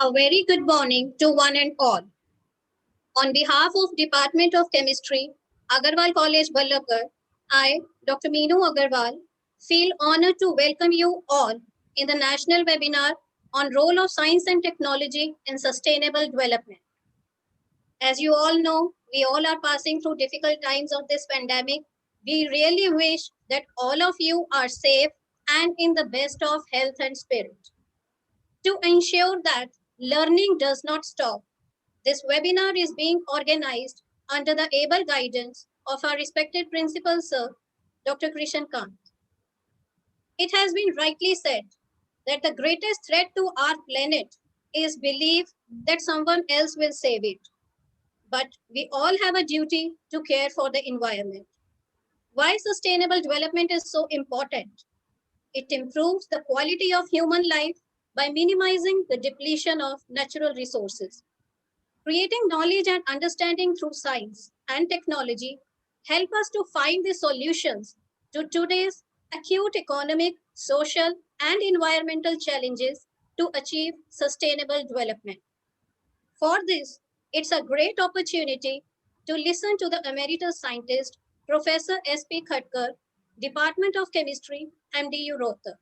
A very good morning to one and all. On behalf of Department of Chemistry, Agarwal College, Vallabhgarh, I, Dr. Meenu Agarwal, feel honored to welcome you all in the national webinar on role of science and technology in sustainable development. As you all know, we all are passing through difficult times of this pandemic. We really wish that all of you are safe and in the best of health and spirit. To ensure that learning does not stop, this webinar is being organized under the able guidance of our respected principal, Sir, Dr. Krishan Kant. It has been rightly said that the greatest threat to our planet is belief that someone else will save it. But we all have a duty to care for the environment. Why sustainable development is so important? It improves the quality of human life by minimizing the depletion of natural resources. Creating knowledge and understanding through science and technology help us to find the solutions to today's acute economic, social, and environmental challenges to achieve sustainable development. For this, it's a great opportunity to listen to the emeritus scientist, Professor S.P. Khatkar, Department of Chemistry, MDU Rohtak.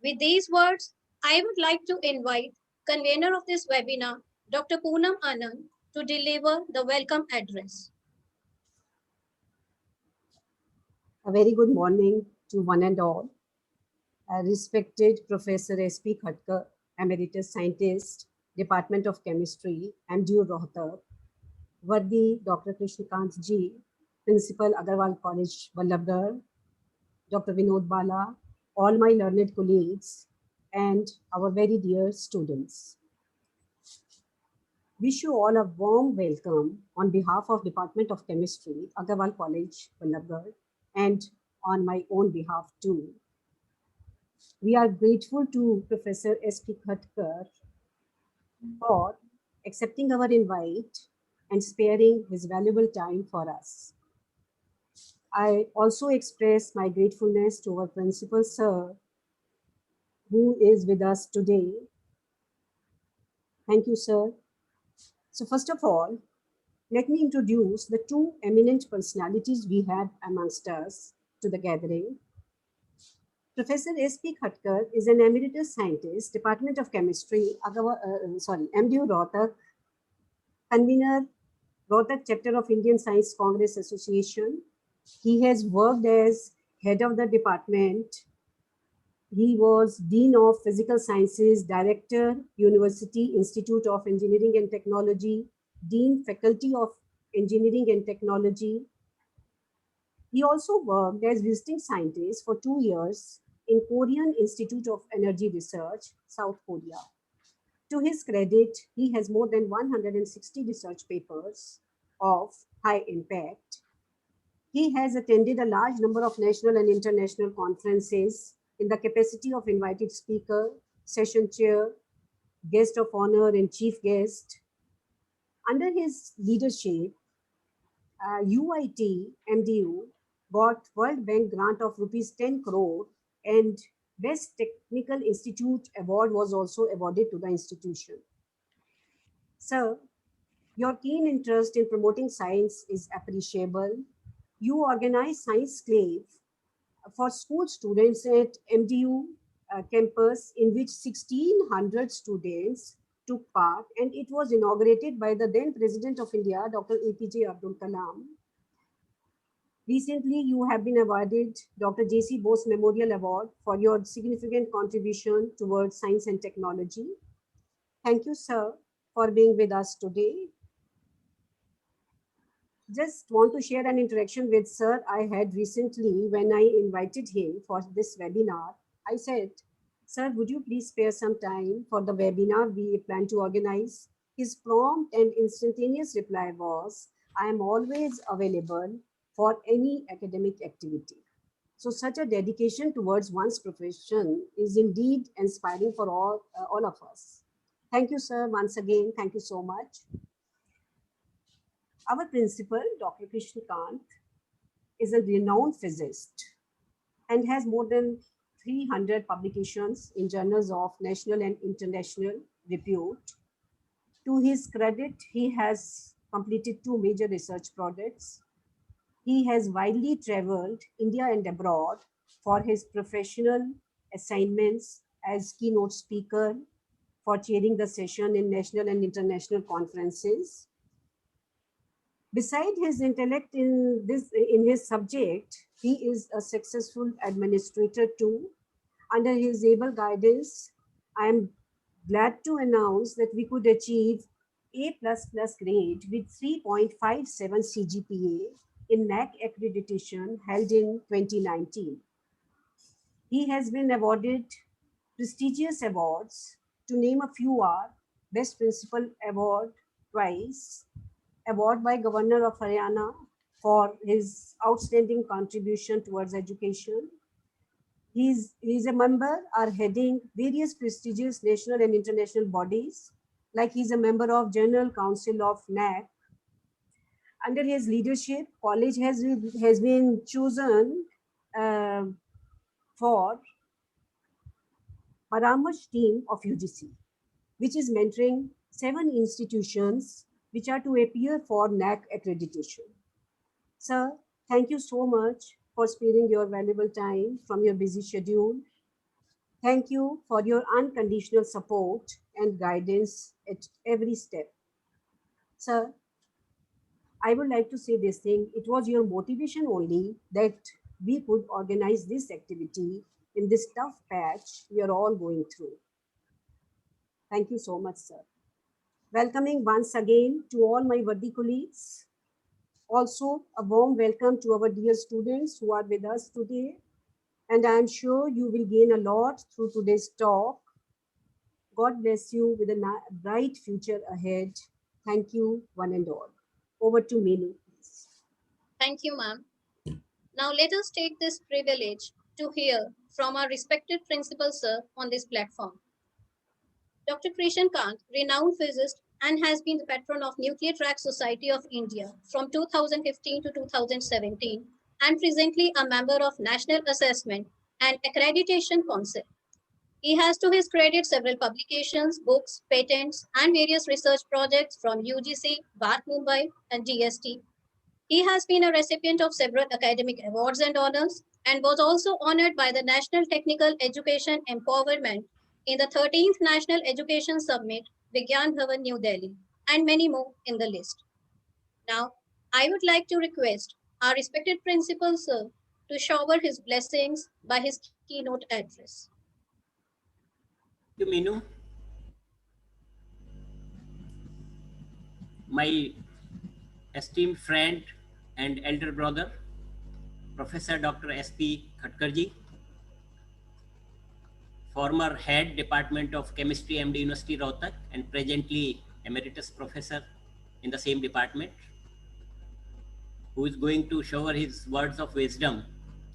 With these words, I would like to invite convener of this webinar, Dr. Poonam Anand, to deliver the welcome address. A very good morning to one and all. Respected Professor S.P. Khatkar, Emeritus Scientist, Department of Chemistry, MDU Rohtak, worthy Dr. Krishnakant Ji, Principal Agarwal College, Vallabhgarh, Dr. Vinod Bala, all my learned colleagues, and our very dear students. Wish you all a warm welcome on behalf of Department of Chemistry, Agarwal College, Vallabhgarh, and on my own behalf too. We are grateful to Professor S.P. Khatkar for accepting our invite and sparing his valuable time for us. I also express my gratefulness to our principal sir, who is with us today. Thank you, sir. So first of all, let me introduce the two eminent personalities we had amongst us to the gathering. Professor S.P. Khatkar is an emeritus scientist, Department of Chemistry, MDU Rohtak, convener, Rohtak chapter of Indian Science Congress Association. He has worked as head of the department. He was Dean of Physical Sciences, Director, University Institute of Engineering and Technology, Dean, Faculty of Engineering and Technology. He also worked as visiting scientist for 2 years in Korean Institute of Energy Research, South Korea. To his credit, he has more than 160 research papers of high impact. He has attended a large number of national and international conferences in the capacity of invited speaker, session chair, guest of honor, and chief guest. Under his leadership, UIT MDU got World Bank grant of rupees 10 crore and Best Technical Institute Award was also awarded to the institution. Sir, your keen interest in promoting science is appreciable. You organize Science Clave for school students at MDU campus, in which 1,600 students took part, and it was inaugurated by the then President of India, Dr. APJ Abdul Kalam. Recently, you have been awarded Dr. J.C. Bose Memorial Award for your significant contribution towards science and technology. Thank you, sir, for being with us today. Just want to share an interaction with sir I had recently when I invited him for this webinar. I said, sir, would you please spare some time for the webinar we plan to organize? His prompt and instantaneous reply was, I am always available for any academic activity. So such a dedication towards one's profession is indeed inspiring for all of us. Thank you, sir, once again. Thank you so much. Our principal, Dr. Krishnakant, is a renowned physicist and has more than 300 publications in journals of national and international repute. To his credit, he has completed 2 major research projects. He has widely traveled India and abroad for his professional assignments as keynote speaker, for chairing the session in national and international conferences. Beside his intellect in his subject, he is a successful administrator too. Under his able guidance, I am glad to announce that we could achieve A++ grade with 3.57 CGPA in NAC accreditation held in 2019. He has been awarded prestigious awards. To name a few are Best Principal Award twice, award by Governor of Haryana for his outstanding contribution towards education. He's a member or heading various prestigious national and international bodies, like he's a member of General Council of NAC. Under his leadership, college has been chosen uh, for Paramarsh team of UGC, which is mentoring 7 institutions which are to appear for NAC accreditation. Sir, thank you so much for sparing your valuable time from your busy schedule. Thank you for your unconditional support and guidance at every step. Sir, I would like to say this thing. It was your motivation only that we could organize this activity in this tough patch we are all going through. Thank you so much, sir. Welcoming once again to all my Vardi colleagues. Also, a warm welcome to our dear students who are with us today. And I am sure you will gain a lot through today's talk. God bless you with a bright future ahead. Thank you, one and all. Over to Meenu, please. Thank you, ma'am. Now let us take this privilege to hear from our respected principal, sir, on this platform. Dr. Krishan Kant, renowned physicist and has been the patron of Nuclear Track Society of India from 2015 to 2017 and presently a member of National Assessment and Accreditation Council. He has to his credit several publications, books, patents, and various research projects from UGC, BART Mumbai, and GST. He has been a recipient of several academic awards and honors and was also honored by the National Technical Education Empowerment in the 13th National Education Summit, Vigyan Bhavan, New Delhi, and many more in the list. Now, I would like to request our respected principal, sir, to shower his blessings by his keynote address. Thank you, Meenu. My esteemed friend and elder brother, Professor Dr. S.P. Khatkarji, former head Department of Chemistry, MD University Rohtak, and presently emeritus professor in the same department, who is going to shower his words of wisdom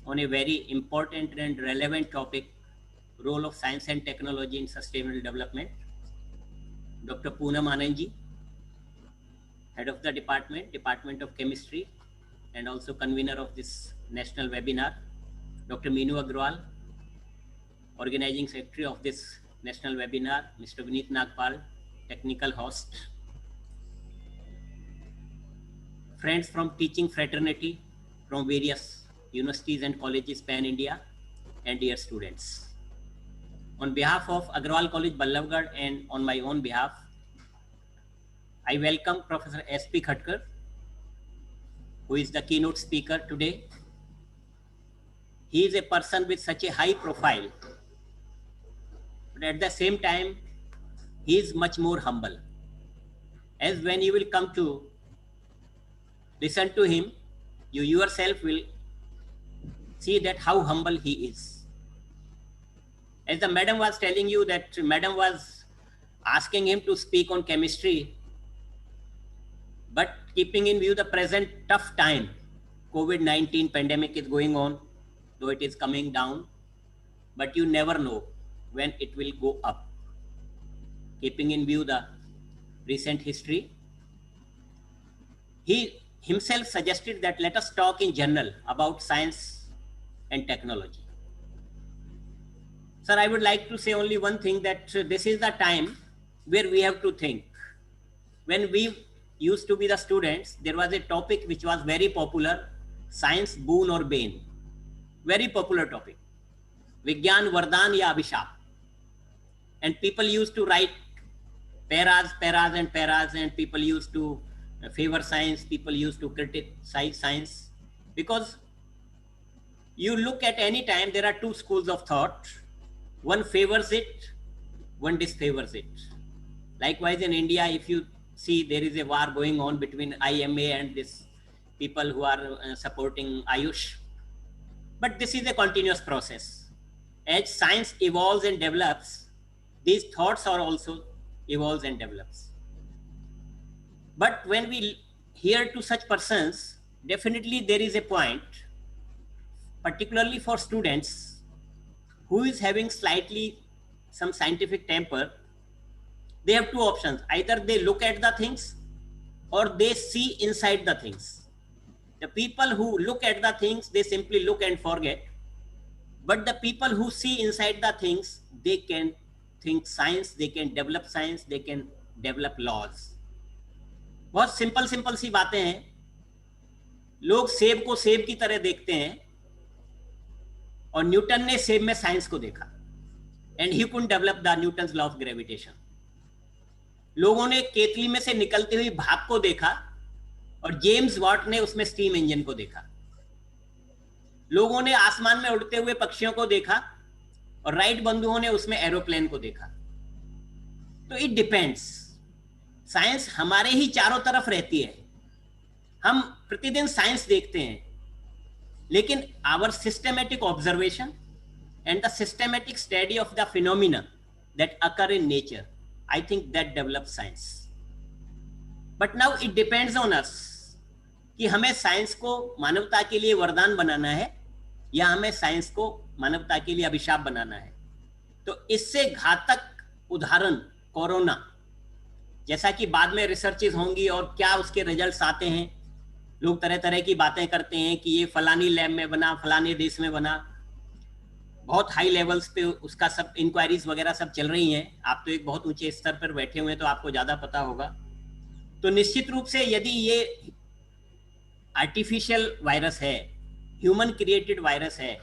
on a very important and relevant topic, role of science and technology in sustainable development. Dr. Poonam Anandji, head of the Department of Chemistry, and also convener of this national webinar. Dr. Meenu Agrawal, organizing secretary of this national webinar. Mr. Vineet Nagpal, technical host. Friends from teaching fraternity from various universities and colleges pan-India, and dear students. On behalf of Agrawal College, Ballavgarh, and on my own behalf, I welcome Professor S.P. Khatkar, who is the keynote speaker today. He is a person with such a high profile, but at the same time, he is much more humble. As when you will come to listen to him, you yourself will see that how humble he is. As the madam was telling you that madam was asking him to speak on chemistry, but keeping in view the present tough time, COVID-19 pandemic is going on, though it is coming down, but you never know when it will go up. Keeping in view the recent history, he himself suggested that let us talk in general about science and technology. Sir, I would like to say only one thing, that this is the time where we have to think. When we used to be the students, there was a topic which was very popular, science boon or bane, very popular topic, vigyan vardaan ya abhishap, and people used to write paras, and people used to favor science, people used to criticize science, because you look at any time, there are two schools of thought, one favors it, one disfavors it. Likewise in India, if you see, there is a war going on between IMA and this people who are supporting Ayush. But this is a continuous process. As science evolves and develops, these thoughts are also evolves and develops. But when we hear to such persons, definitely there is a point, particularly for students who is having slightly some scientific temper. They have two options. Either they look at the things or they see inside the things. The people who look at the things, they simply look and forget. But the people who see inside the things, they can think science, they can develop science, they can develop laws. बहुत simple सी बातें हैं. लोग सेब को सेब की तरह देखते हैं और न्यूटन ने सेब में साइंस को देखा. And he couldn't develop the Newton's law of gravitation. लोगों ने केतली में से निकलती हुई भाप को देखा और जेम्स वॉट ने उसमें स्टीम इंजन को देखा. लोगों ने आसमान में उड़ते हुए पक्षियों को देखा और राइट बंधुओं ने उसमें एरोप्लेन को देखा. तो इट डिपेंड्स. साइंस हमारे ही चारों तरफ रहती है. हम प्रतिदिन साइंस देखते हैं, लेकिन our systematic observation and the systematic study of the phenomena that occur in nature, I think that develops science. But now it depends on us कि हमें साइंस को मानवता के लिए वरदान बनाना है या हमें साइंस को मानवता के लिए अभिशाप बनाना है. तो इससे घातक उदाहरण कोरोना, जैसा कि बाद में रिसर्चेस होंगी और क्या उसके रिजल्ट्स आते हैं. लोग तरह तरह की बातें करते हैं कि ये फलानी लैब में बना, फलाने देश में बना. बहुत हाई लेवल्स पे उसका सब इंक्वायरीज वगैरह सब चल रही हैं. आप तो एक बहुत ऊंचे स्तर पर बैठे हुए हैं, तो आपको ज्यादा पता होगा. तो निश्चित रूप से यदि ये आर्टिफिशियल वायरस है, ह्यूमन क्रिएटेड वायरस है,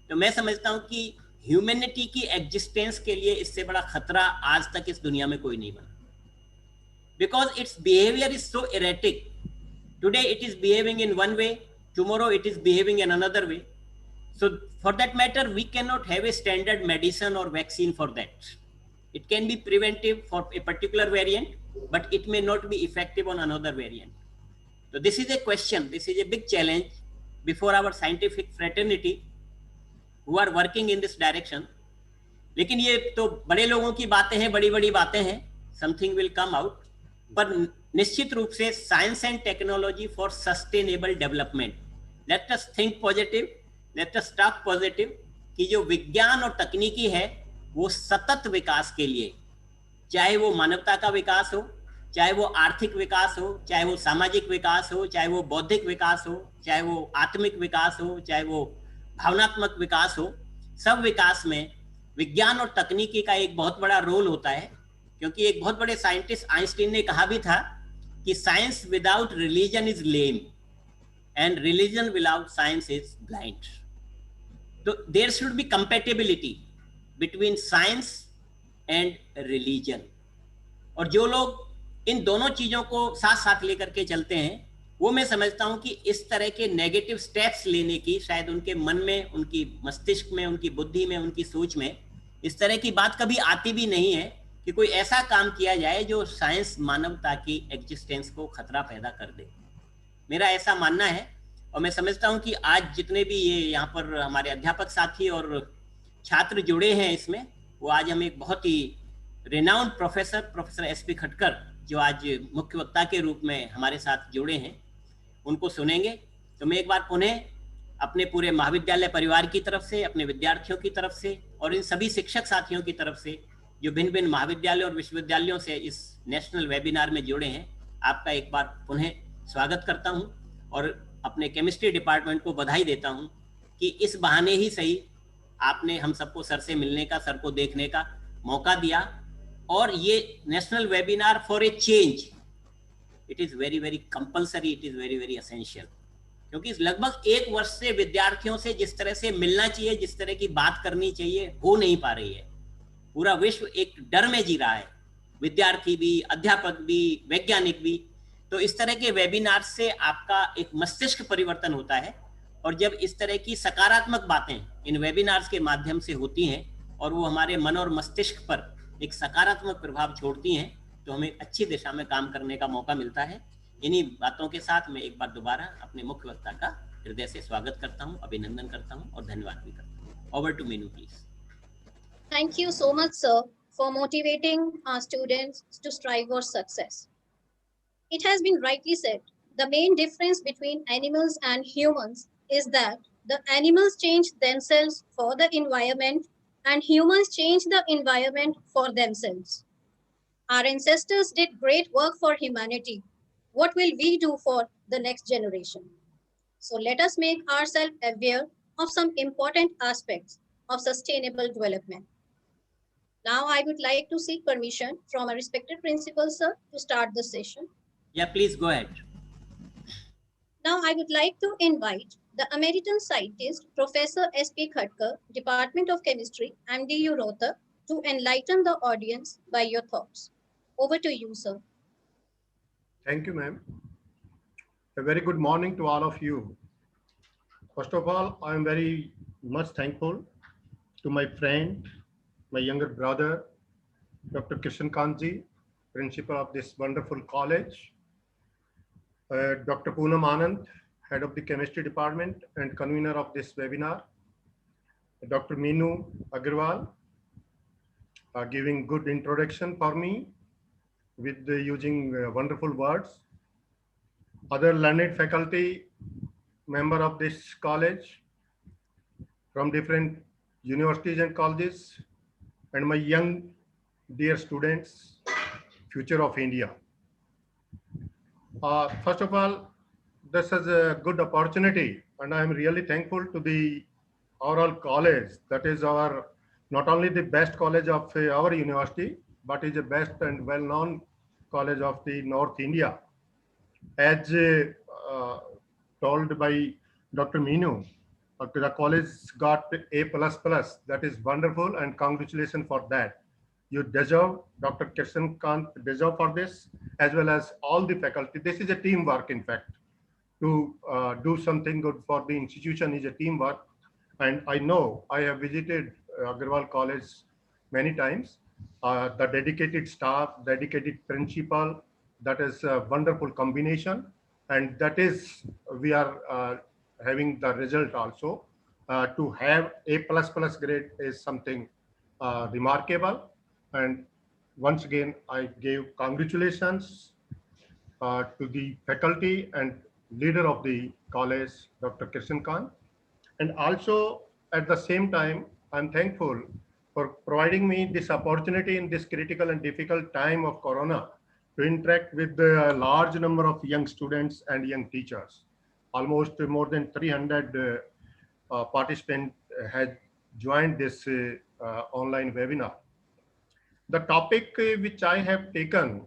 तो मैं समझता हूं कि ह्यूमैनिटी की एग्जिस्टेंस के लिए इससे बड़ा खतरा आज तक इस दुनिया में कोई नहीं बना. Because it's behaviour is so erratic. Today it is behaving in one way, tomorrow it is behaving in another way. So for that matter, we cannot have a standard medicine or vaccine for that. It can be preventive for a particular variant, but it may not be effective on another variant. So this is a question, this is a big challenge before our scientific fraternity who are working in this direction. लेकिन ये तो बड़े लोगों की बातें हैं, बड़ी बड़ी बातें हैं. Something will come out. पर निश्चित रूप से science and technology for sustainable development. Let us think positive. Let us talk positive कि जो विज्ञान और तकनीकी है वो सतत विकास के लिए, चाहे वो मानवता का विकास हो, चाहे वो आर्थिक विकास हो, चाहे वो सामाजिक विकास हो, चाहे वो बौद्धिक विकास हो, चाहे वो आत्मिक विकास हो, चाहे वो भावनात्मक विकास हो, सब विकास में विज्ञान और तकनीकी का एक बहुत बड़ा रोल होता है. क्योंकि एक बहुत बड़े साइंटिस्ट आइंस्टीन ने कहा भी था कि science without religion is lame and religion without science is blind. So there should be compatibility between science and religion. और जो लोग इन दोनों चीजों को साथ साथ लेकर के चलते हैं, वो मैं समझता हूं कि इस तरह के नेगेटिव स्टेप्स लेने की शायद उनके मन में, उनकी मस्तिष्क में, उनकी बुद्धि में, उनकी सोच में इस तरह की बात कभी आती भी नहीं है कि कोई ऐसा काम किया जाए जो साइंस मानवता की एग्जिस्टेंस को खतरा पैदा कर दे. मेरा ऐसा मानना है. और मैं समझता हूं कि आज जितने भी ये यहाँ पर हमारे अध्यापक साथी और छात्र जुड़े हैं इसमें, वो आज हम एक बहुत ही रेनाउंड प्रोफेसर SP खटकर, जो आज मुख्य वक्ता के रूप में हमारे साथ जुड़े हैं, उनको सुनेंगे. तो मैं एक बार पुनः अपने पूरे महाविद्यालय परिवार की तरफ से, अपने विद्यार्थियों की तरफ से और इन सभी शिक्षक साथियों की तरफ से जो भिन्न भिन्न महाविद्यालय और विश्वविद्यालयों से इस नेशनल वेबिनार में जुड़े हैं, आपका एक बार पुनः स्वागत करता हूं और अपने केमिस्ट्री डिपार्टमेंट को बधाई देता हूं कि इस बहाने ही सही आपने हम सबको सर से मिलने का, सर को देखने का मौका दिया और ये national webinar for a change, it is very very compulsory, it is very very essential, क्योंकि लगभग 1 वर्ष से विद्यार्थियों से जिस तरह से मिलना चाहिए, जिस तरह की बात करनी चाहिए, हो नहीं पा रही है। पूरा विश्व एक डर में जी रहा है, विद्यार्थी भी, अध्यापक भी, वैज्ञानिक भी। तो इस तरह के वेबिनार से आपका एक मस्तिष्क परिवर्तन होता है, और जब इस तरह की सकारात्मक बातें इन वेबिनार्स के माध्यम से होती हैं और वो हमारे मन और मस्तिष्क पर एक सकारात्मक प्रभाव छोड़ती हैं, तो हमें अच्छी दिशा में काम करने का मौका मिलता है। इन्हीं बातों के साथ मैं एक बार दोबारा अपने मुख्य वक्ता का हृदय से स्वागत करता हूं, अभिनंदन करता हूं और धन्यवाद भी करता हूं। Over to Meenu please. Thank you so much, sir, for motivating our students to strive for success. It has been rightly said, the main difference between animals and humans is that the animals change themselves for the environment and humans change the environment for themselves. Our ancestors did great work for humanity. What will we do for the next generation? So let us make ourselves aware of some important aspects of sustainable development. Now I would like to seek permission from a respected principal, sir, to start the session. Yeah, please go ahead. Now I would like to invite the American scientist, Professor S.P. Khatkar, Department of Chemistry, MDU Rohtak, to enlighten the audience by your thoughts. Over to you, sir. Thank you, ma'am. A very good morning to all of you. First of all, I am very much thankful to my friend, my younger brother, Dr. Kishan Kanji, principal of this wonderful college, Dr. Poonam Anand, head of the chemistry department and convener of this webinar, Dr. Meenu Agarwal, giving good introduction for me with using wonderful words. Other learned faculty, member of this college from different universities and colleges, and my young dear students, future of India. First of all, this is a good opportunity, and I am really thankful to the overall college. That is our not only the best college of our university, but is the best and well-known college of the North India. As told by Dr. Meenu, the college got A++. That is wonderful, and congratulations for that. You deserve, Dr. Kishan Kant deserve for this, as well as all the faculty. This is a teamwork, in fact. To do something good for the institution is a teamwork. And I know I have visited Agarwal College many times. The dedicated staff, dedicated principal, that is a wonderful combination. And that is, we are having the result also. To have A++ grade is something remarkable. And once again, I gave congratulations to the faculty and leader of the college, Dr. Kishan Khan. And also at the same time, I'm thankful for providing me this opportunity in this critical and difficult time of Corona to interact with a large number of young students and young teachers. Almost more than 300 participants had joined this online webinar. The topic which I have taken,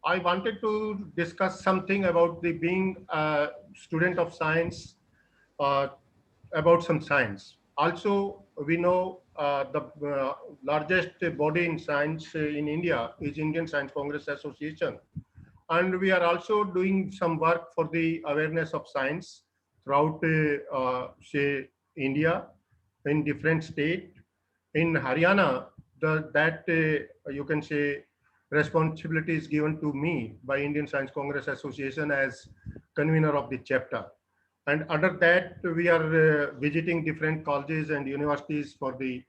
I wanted to discuss something about the being a student of science, about some science. Also, we know the largest body in science in India is Indian Science Congress Association. And we are also doing some work for the awareness of science throughout, say, India, in different states. In Haryana, you can say responsibility is given to me by Indian Science Congress Association as convener of the chapter. And under that, we are visiting different colleges and universities for the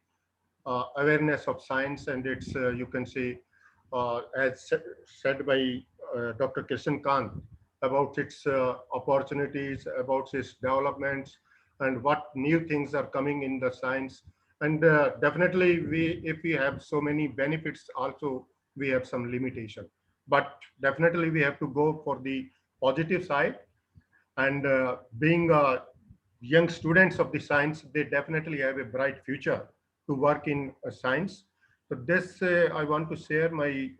awareness of science. And it's, you can say, as said by Dr. Kishan Kant, about its opportunities, about its developments, and what new things are coming in the science. And definitely, if we have so many benefits, also we have some limitation. But definitely, we have to go for the positive side. And being young students of the science, they definitely have a bright future to work in science. So this, I want to share my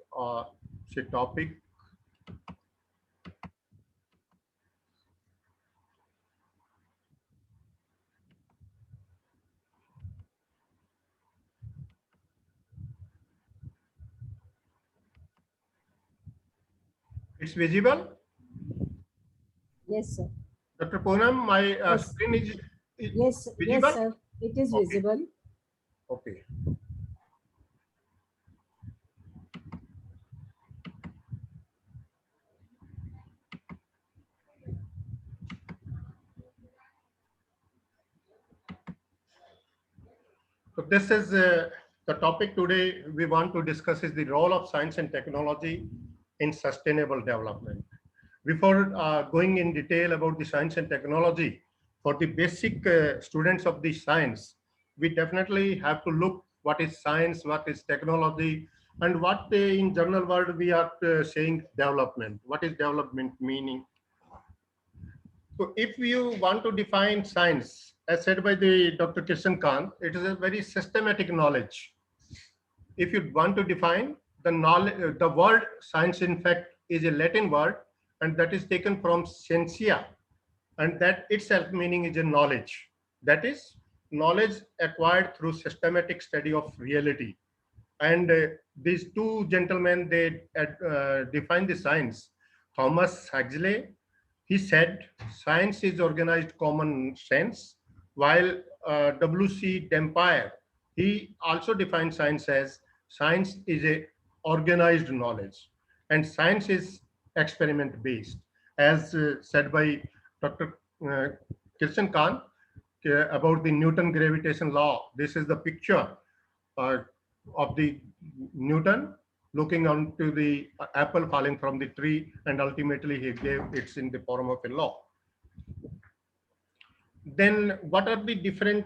say topic. It's visible? Yes, sir. Dr. Poonam, my Yes. screen is Yes, visible? yes, sir. It is Okay. visible. Okay. So this is the topic today we want to discuss is the role of science and technology in sustainable development. Before going in detail about the science and technology, for the basic students of the science, we definitely have to look what is science, what is technology, and what in general word we are saying development. What is development meaning? So if you want to define science, as said by the Dr. Kishan Kant, it is a very systematic knowledge. If you want to define the knowledge, the word science, in fact, is a Latin word, and that is taken from scientia, and that itself meaning is a knowledge. That is knowledge acquired through systematic study of reality. And these two gentlemen, they define the science. Thomas Huxley, he said science is organized common sense, while W.C. Dampier, he also defined science as science is a organized knowledge, and science is experiment based, as said by Dr. Kirsten Kahn about the Newton gravitation law. This is the picture uh, of the Newton looking onto the apple falling from the tree, and ultimately he gave it's in the form of a law. Then what are the different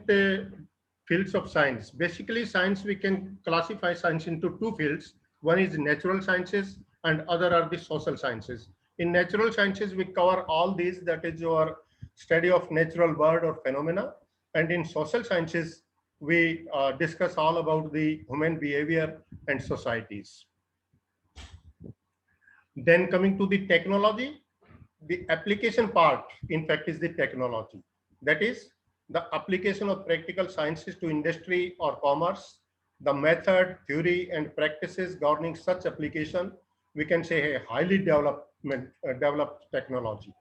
fields of science? Basically, science, we can classify science into two fields. One is natural sciences and other are the social sciences. In natural sciences, we cover all these, that is your study of natural world or phenomena. And in social sciences, we discuss all about the human behavior and societies. Then coming to the technology, the application part, in fact, is the technology. That is the application of practical sciences to industry or commerce, the method, theory, and practices governing such application, we can say a highly developed technology.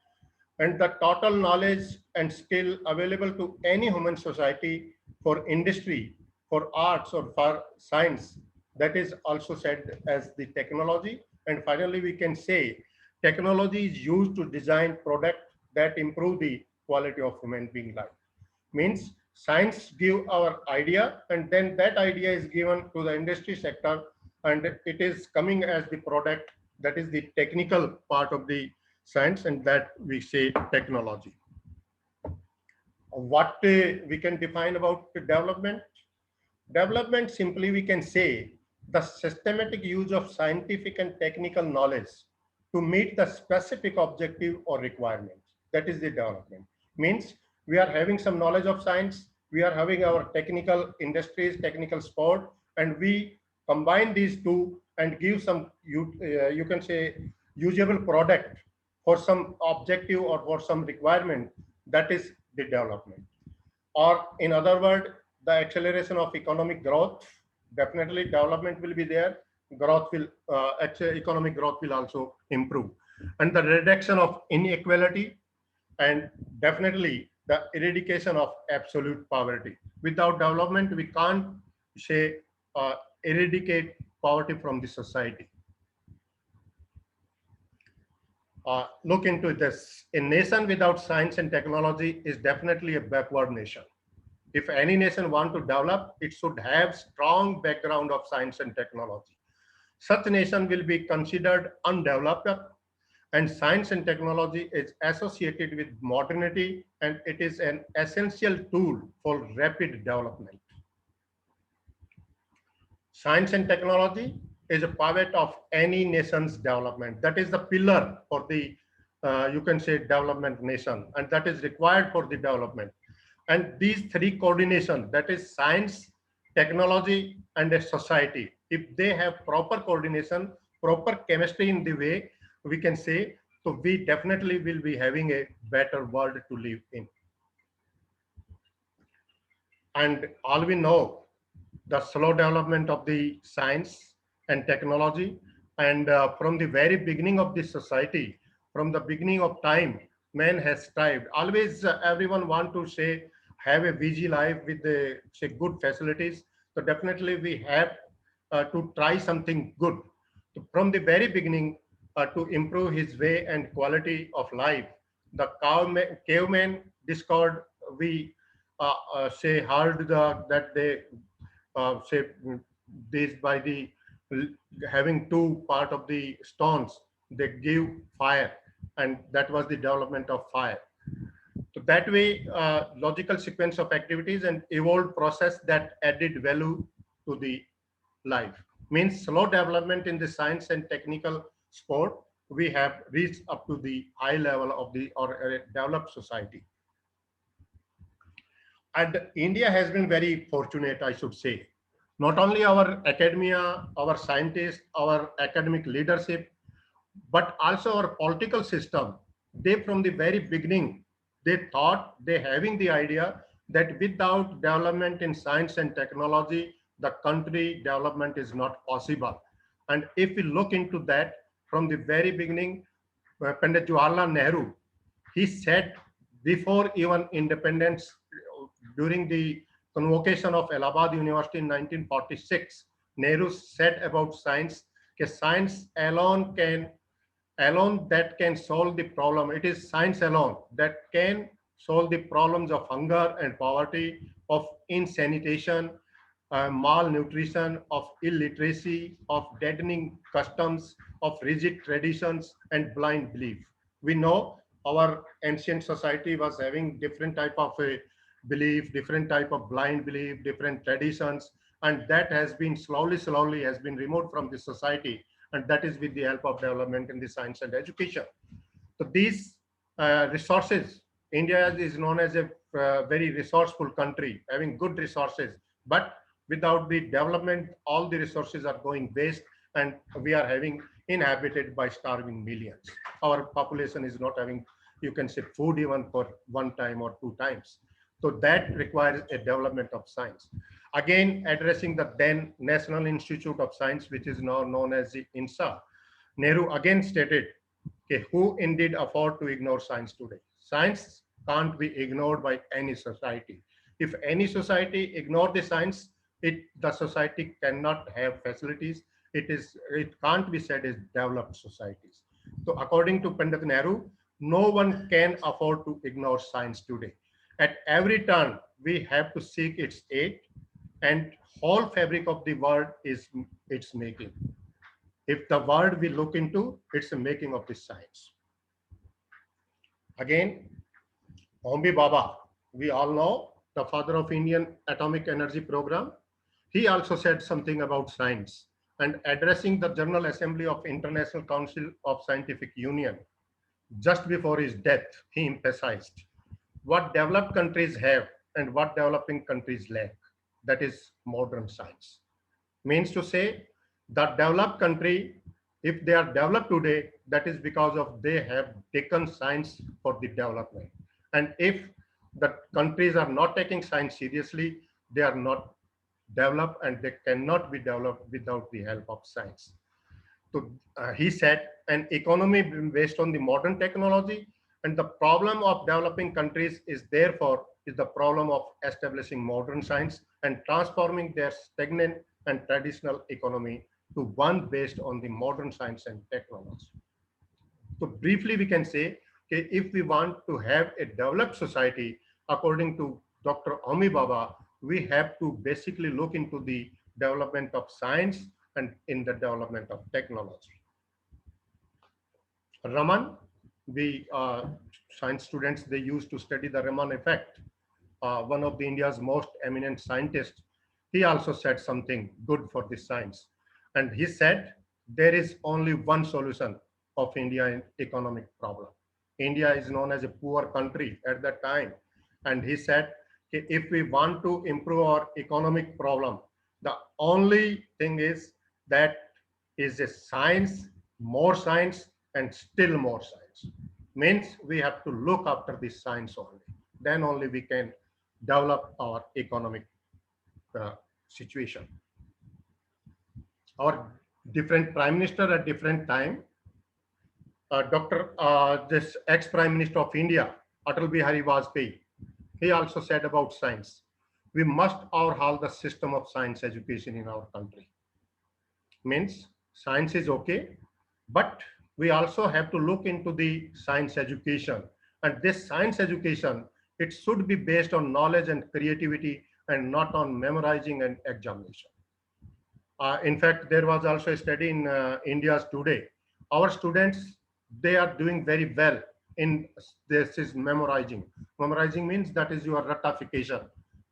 And the total knowledge and skill available to any human society for industry, for arts, or for science, that is also said as the technology. And finally, we can say technology is used to design products that improve the quality of human being life. Means science give our idea, and then that idea is given to the industry sector, and it is coming as the product. That is the technical part of the science, and that we say technology. What we can define about development? Development, simply we can say the systematic use of scientific and technical knowledge to meet the specific objective or requirements. That is the development. Means we are having some knowledge of science, we are having our technical industries, technical sport, and we combine these two and give some, you can say, usable product for some objective or for some requirement. That is the development. Or in other words, the acceleration of economic growth. Definitely development will be there, growth will actually economic growth will also improve, and the reduction of inequality, and definitely the eradication of absolute poverty. Without development, we can't say eradicate poverty from the society. Look into this. A nation without science and technology is definitely a backward nation. If any nation want to develop, it should have strong background of science and technology. Such nation will be considered undeveloped, and science and technology is associated with modernity, and it is an essential tool for rapid development. Science and technology is a pivot of any nation's development. That is the pillar for the, you can say, development nation, and that is required for the development. And these three coordination, that is science, technology and a society, if they have proper coordination, proper chemistry in the way, we can say, so we definitely will be having a better world to live in. And all we know, the slow development of the science and technology, and from the very beginning of this society, from the beginning of time, man has strived. Always everyone want to say, have a busy life with the say good facilities. So definitely we have to try something good. So from the very beginning, to improve his way and quality of life, the caveman discovered, we say heard that they say this by the having two part of the stones, they give fire, and that was the development of fire. So that way, logical sequence of activities and evolved process that added value to the life. Means slow development in the science and technical sport, we have reached up to the high level of the or a developed society. And India has been very fortunate, I should say. Not only our academia, our scientists, our academic leadership, but also our political system. They, from the very beginning, they thought, they having the idea that without development in science and technology, the country development is not possible. And if we look into that from the very beginning, Pandit Jawaharlal Nehru, he said before even independence, during the convocation of Allahabad University in 1946, Nehru said about science, that science alone that can solve the problem. It is science alone that can solve the problems of hunger and poverty, of insanitation, malnutrition, of illiteracy, of deadening customs, of rigid traditions and blind belief. We know our ancient society was having different type of a belief, different type of blind belief, different traditions, and that has been slowly has been removed from the society, and that is with the help of development in the science and education. So these resources, India is known as a very resourceful country, having good resources, but without the development, all the resources are going waste, and we are having inhabited by starving millions. Our population is not having, you can say, food even for one time or two times. So that requires a development of science. Again, addressing the then National Institute of Science, which is now known as the INSA, Nehru again stated, okay, who indeed afford to ignore science today? Science can't be ignored by any society. If any society ignore the science, the society cannot have facilities. It can't be said as developed societies. So according to Pandit Nehru, no one can afford to ignore science today. At every turn, we have to seek its aid, and whole fabric of the world is its making. If the world we look into, it's the making of this science. Again, Homi Bhabha, we all know, the father of Indian Atomic Energy Program. He also said something about science, and addressing the General Assembly of International Council of Scientific Union just before his death, he emphasized what developed countries have and what developing countries lack. That is modern science. Means to say, the developed country, if they are developed today, that is because of they have taken science for the development. And if the countries are not taking science seriously, they are not developed, and they cannot be developed without the help of science. So he said, an economy based on the modern technology, and the problem of developing countries is therefore is the problem of establishing modern science and transforming their stagnant and traditional economy to one based on the modern science and technology. So briefly, we can say, okay, if we want to have a developed society, according to Dr. Homi Bhabha, we have to basically look into the development of science and in the development of technology. Raman, the science students, they used to study the Raman effect. One of the India's most eminent scientists, he also said something good for this science. And he said, there is only one solution of India's economic problem. India is known as a poor country at that time. And he said, if we want to improve our economic problem, The only thing is that is a science, more science, and still more science. Means we have to look after this science only. Then only we can develop our economic uh, situation. Our different prime minister at different time, this ex-prime minister of India, Atal Bihari Vajpayee, he also said about science. We must overhaul the system of science education in our country. Means science is okay, but we also have to look into the science education. And this science education, it should be based on knowledge and creativity and not on memorizing and examination. In fact, there was also a study in India's today. Our students, they are doing very well in this is memorizing. Memorizing means that is your ratification.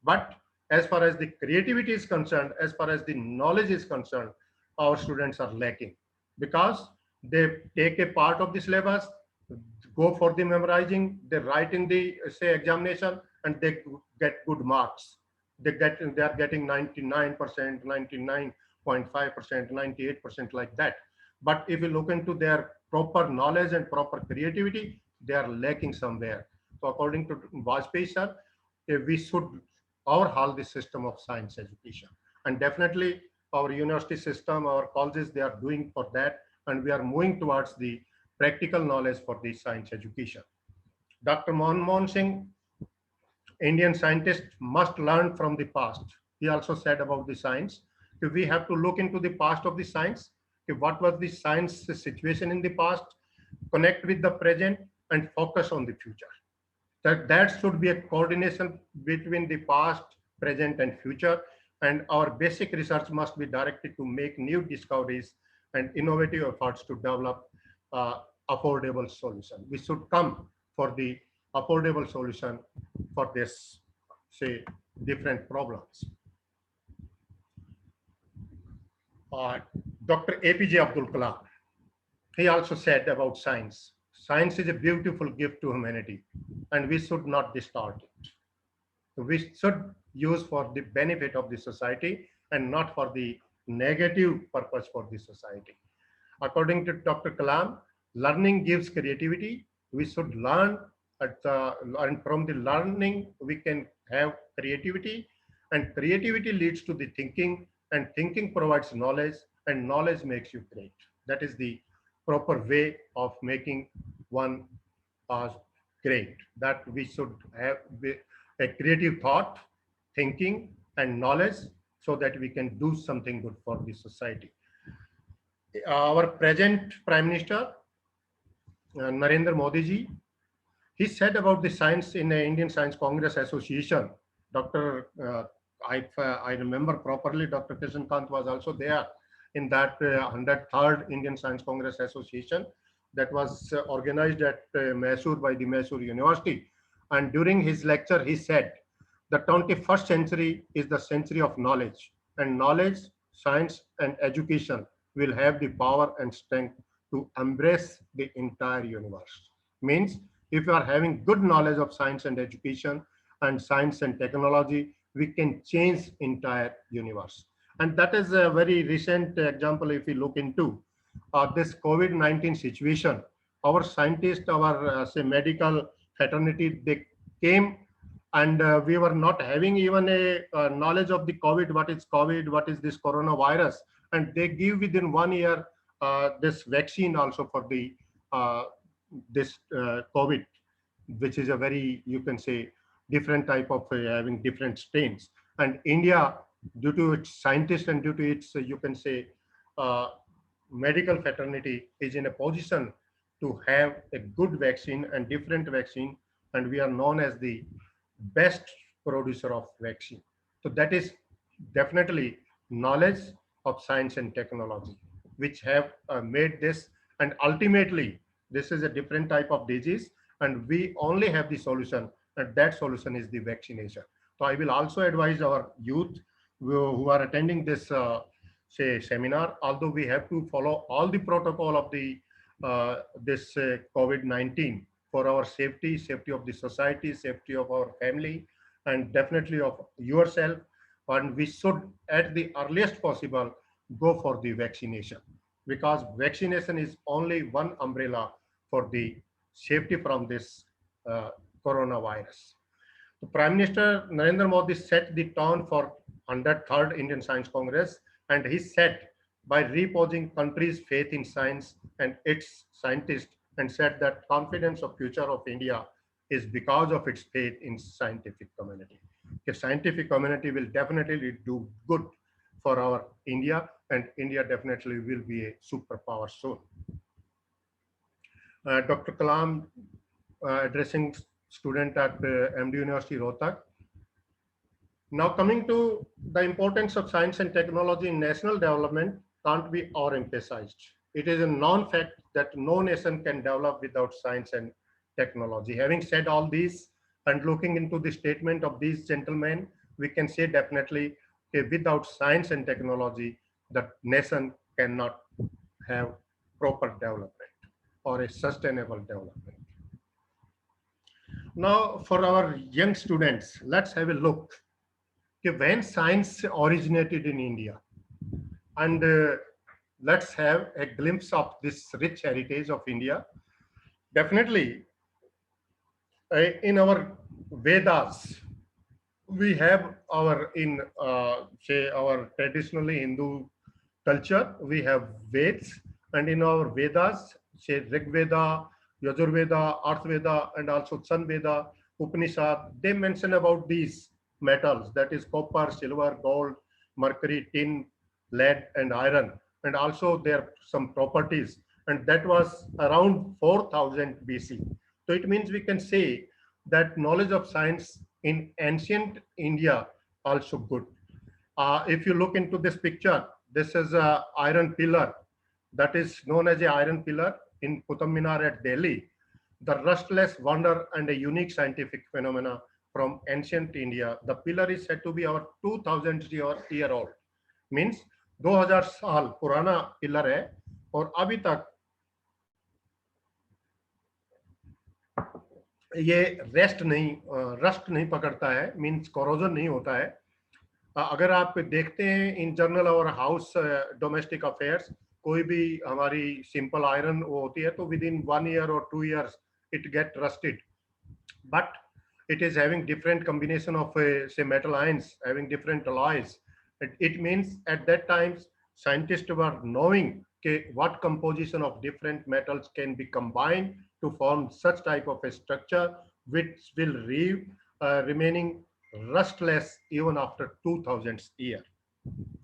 But as far as the creativity is concerned, as far as the knowledge is concerned, our students are lacking because they take a part of the syllabus, go for the memorizing, they write in the say examination, and they get good marks. They are getting 99%, 99.5%, 98% like that. But if you look into their proper knowledge and proper creativity, they are lacking somewhere. So according to Vajpayee sir, we should overhaul the system of science education. And definitely our university system, our colleges, they are doing for that. And we are moving towards the practical knowledge for the science education. Dr. Manmohan Singh, Indian scientists must learn from the past. He also said about the science. We have to look into the past of the science. What was the science situation in the past, connect with the present, and focus on the future. That should be a coordination between the past, present, and future. And our basic research must be directed to make new discoveries and innovative efforts to develop affordable solution. We should come for the affordable solution for this, say, different problems. Dr. APJ Abdul Kalam, he also said about science. Science is a beautiful gift to humanity, and we should not distort it. We should use for the benefit of the society and not for the negative purpose for the society. According to Dr. Kalam, learning gives creativity. We should learn and from the learning we can have creativity, and creativity leads to the thinking, and thinking provides knowledge, and knowledge makes you great. That is the proper way of making one great. That we should have a creative thought, thinking, and knowledge so that we can do something good for the society. Our present Prime Minister, Narendra Modi ji, he said about the science in the Indian Science Congress Association. I remember properly, Dr. Kishan Kant was also there in that 103rd Indian Science Congress Association that was organized at Mysore by the Mysore University. And during his lecture, he said, the 21st century is the century of knowledge, and knowledge, science, and education will have the power and strength to embrace the entire universe. Means if you are having good knowledge of science and education and science and technology, we can change entire universe. And that is a very recent example. If we look into this COVID-19 situation, our scientists, our say medical fraternity, they came, and we were not having even a knowledge of the COVID, what is COVID, what is this coronavirus, and they give within 1 year this vaccine also for the this COVID, which is a very, you can say, different type of having different strains. And India, due to its scientists and due to its, you can say, medical fraternity, is in a position to have a good vaccine and different vaccine, and we are known as the best producer of vaccine. So that is definitely knowledge of science and technology, which have made this, and ultimately this is a different type of disease, and we only have the solution, and that solution is the vaccination. So I will also advise our youth who are attending this say seminar, although we have to follow all the protocol of the this COVID-19 for our safety, safety of the society, safety of our family, and definitely of yourself. and we should at the earliest possible go for the vaccination, because vaccination is only one umbrella for the safety from this uh, coronavirus. The Prime Minister Narendra Modi set the tone for 103rd Indian Science Congress, and he said by reposing country's faith in science and its scientists, and said that confidence of future of India is because of its faith in scientific community. The scientific community will definitely do good for our India, and India definitely will be a superpower soon. Dr. Kalam addressing student at MD University Rohtak. Now coming to the importance of science and technology in national development can't be overemphasized. It is a known fact that no nation can develop without science and technology. Having said all these and looking into the statement of these gentlemen, we can say definitely without science and technology, the nation cannot have proper development or a sustainable development. Now, for our young students, let's have a look. Okay, when science originated in India, and let's have a glimpse of this rich heritage of India. Definitely, in our Vedas, we have our say our traditionally Hindu culture, we have Veds, and in our Vedas, say Rig Veda, Yajurveda, Arth Veda, and also San Veda, Upanishad, they mention about these metals, that is copper, silver, gold, mercury, tin, lead, and iron, and also their some properties, and that was around 4000 BC. So it means we can say that knowledge of science in ancient India also good. If you look into this picture, this is a iron pillar that is known as a iron pillar in Qutub Minar at Delhi. The rustless wonder and a unique scientific phenomena from ancient India. The pillar is said to be our 2000 year old. Means 2000 साल पुराना pillar है और अभी तक ये rust नहीं पकड़ता है, मीन्स कोरोजन नहीं होता है. अगर आप देखते हैं इन जनरल और हाउस डोमेस्टिक अफेयर्स, कोई भी हमारी सिंपल आयरन वो होती है तो with in 1 year or 2 years it get rusted, but it is having different combination of say metal ions having different alloys. It means at that times scientists were knowing what composition of different metals can be combined to form such type of a structure which will remaining rustless even after 2000th year.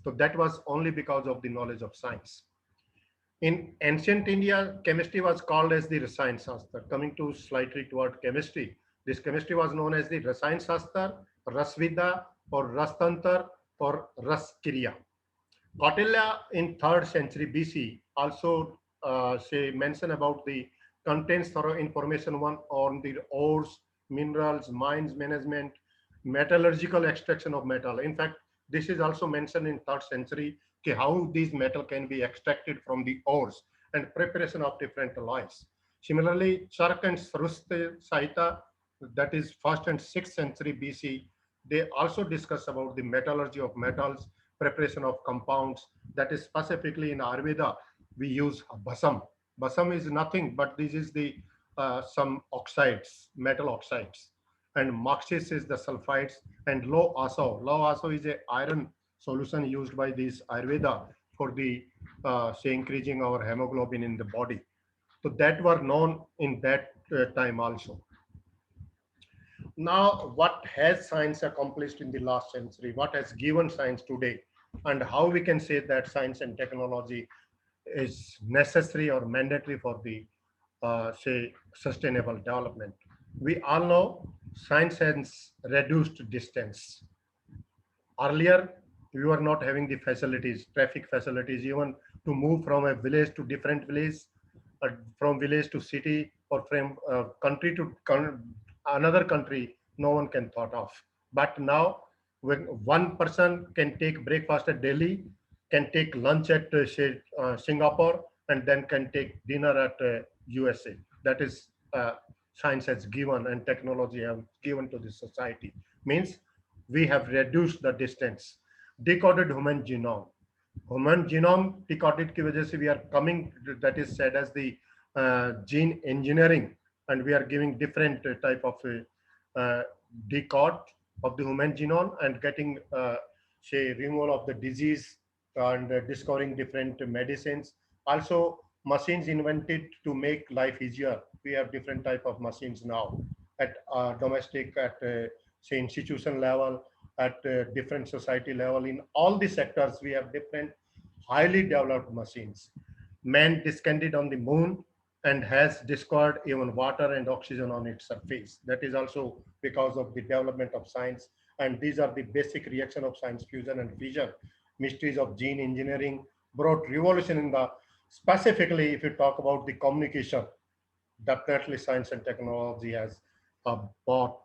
So that was only because of the knowledge of science. In ancient India, chemistry was called as the Rasayan Shastra. Coming to slightly toward chemistry, this chemistry was known as the Rasayan Shastra, Rasvidya, or Rastantar, or Raskriya. Kautilya in 3rd century BC also say mention about the contains thorough information on the ores, minerals, mines management, metallurgical extraction of metal. In fact, this is also mentioned in 3rd century how these metal can be extracted from the ores and preparation of different alloys. Similarly, Chark and Sarustra Sahita, that is 1st and 6th century BC, they also discuss about the metallurgy of metals, preparation of compounds. That is specifically in Ayurveda, we use basam. Basam is nothing but this is the some oxides, metal oxides, and moxis is the sulfides, and low aso is a iron solution used by this Ayurveda for the say increasing our hemoglobin in the body. So that were known in that time also. Now, what has science accomplished in the last century? What has given science today? And how we can say that science and technology is necessary or mandatory for the say sustainable development. We all know science has reduced distance. Earlier, we were not having the facilities, traffic facilities, even to move from a village to different village, from village to city, or from country to another country, no one can thought of. But now, when one person can take breakfast at Delhi, can take lunch at say Singapore, and then can take dinner at USA. That is science has given and technology have given to the society. Means we have reduced the distance. Decoded human genome. Human genome decoded की वजह से we are coming, that is said as the gene engineering, and we are giving different type of decode of the human genome and getting say removal of the disease and discovering different medicines. Also machines invented to make life easier. We have different type of machines now at domestic, at say institution level, at different society level. In all the sectors we have different highly developed machines. Man descended on the moon and has discovered even water and oxygen on its surface. That is also because of the development of science. And these are the basic reaction of science, fusion and fission. Mysteries of gene engineering brought revolution in the, specifically if you talk about the communication, definitely science and technology has brought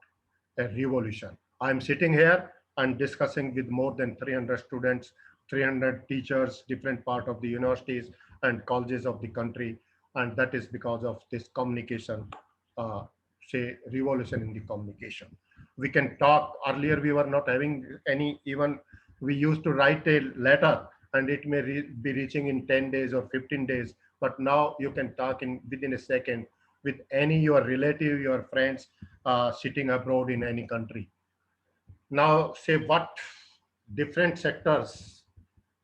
a revolution. I'm sitting here and discussing with more than 300 students, 300 teachers, different part of the universities and colleges of the country. And that is because of this communication, say revolution in the communication. We can talk, earlier we were not having any, even we used to write a letter and it may be reaching in 10 days or 15 days, but now you can talk in within a second with any your relative, your friends sitting abroad in any country. Now say what different sectors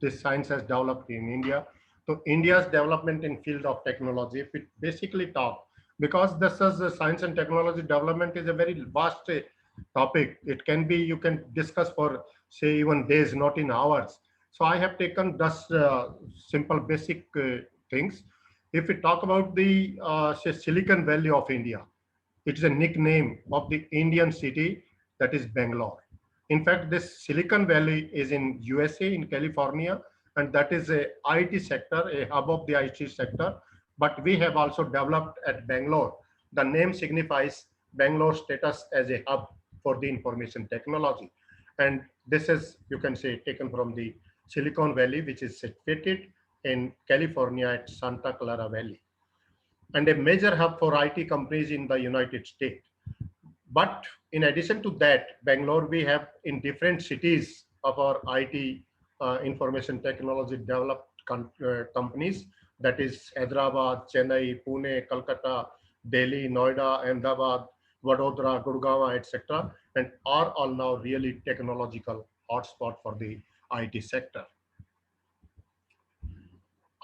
this science has developed in India. So India's development in field of technology, if we basically talk, because this is the science and technology development is a very vast topic. It can be, you can discuss for say even days, not in hours. So I have taken just simple basic things. If we talk about the say Silicon Valley of India, it is a nickname of the Indian city, that is Bangalore. In fact, this Silicon Valley is in USA, in California, and that is a IT sector, a hub of the IT sector. But we have also developed at Bangalore. The name signifies Bangalore status as a hub for the information technology. And this is, you can say, taken from the Silicon Valley, which is situated in California at Santa Clara Valley, and a major hub for IT companies in the United States. But in addition to that, Bangalore, we have in different cities of our IT information technology developed companies, that is Hyderabad, Chennai, Pune, Kolkata, Delhi, Noida, Ahmedabad, Vadodara, Gurgaon, etc. And are all now really technological hotspot for the IT sector.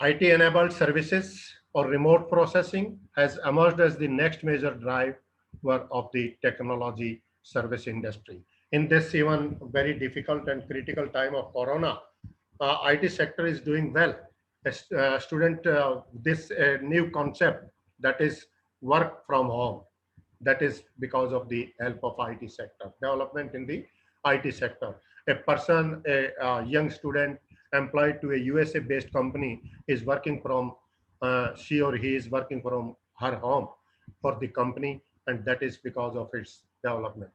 IT-enabled services or remote processing has emerged as the next major driver of the technology service industry. In this even very difficult and critical time of Corona, IT sector is doing well. A student, this new concept, that is work from home, that is because of the help of IT sector, development in the IT sector. A person, a young student employed to a USA based company is working from, she or he is working from her home for the company, and that is because of its development.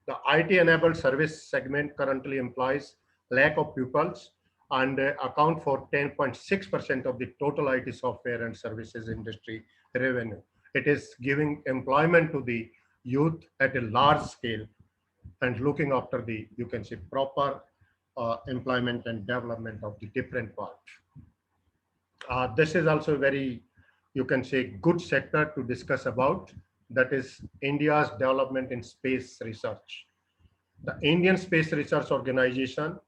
The IT enabled service segment currently employs lakh of pupils and account for 10.6% of the total IT software and services industry revenue. It is giving employment to the youth at a large scale and looking after the, you can say, proper employment and development of the different parts. This is also very, you can say, good sector to discuss about, that is India's development in space research. The Indian Space Research Organization,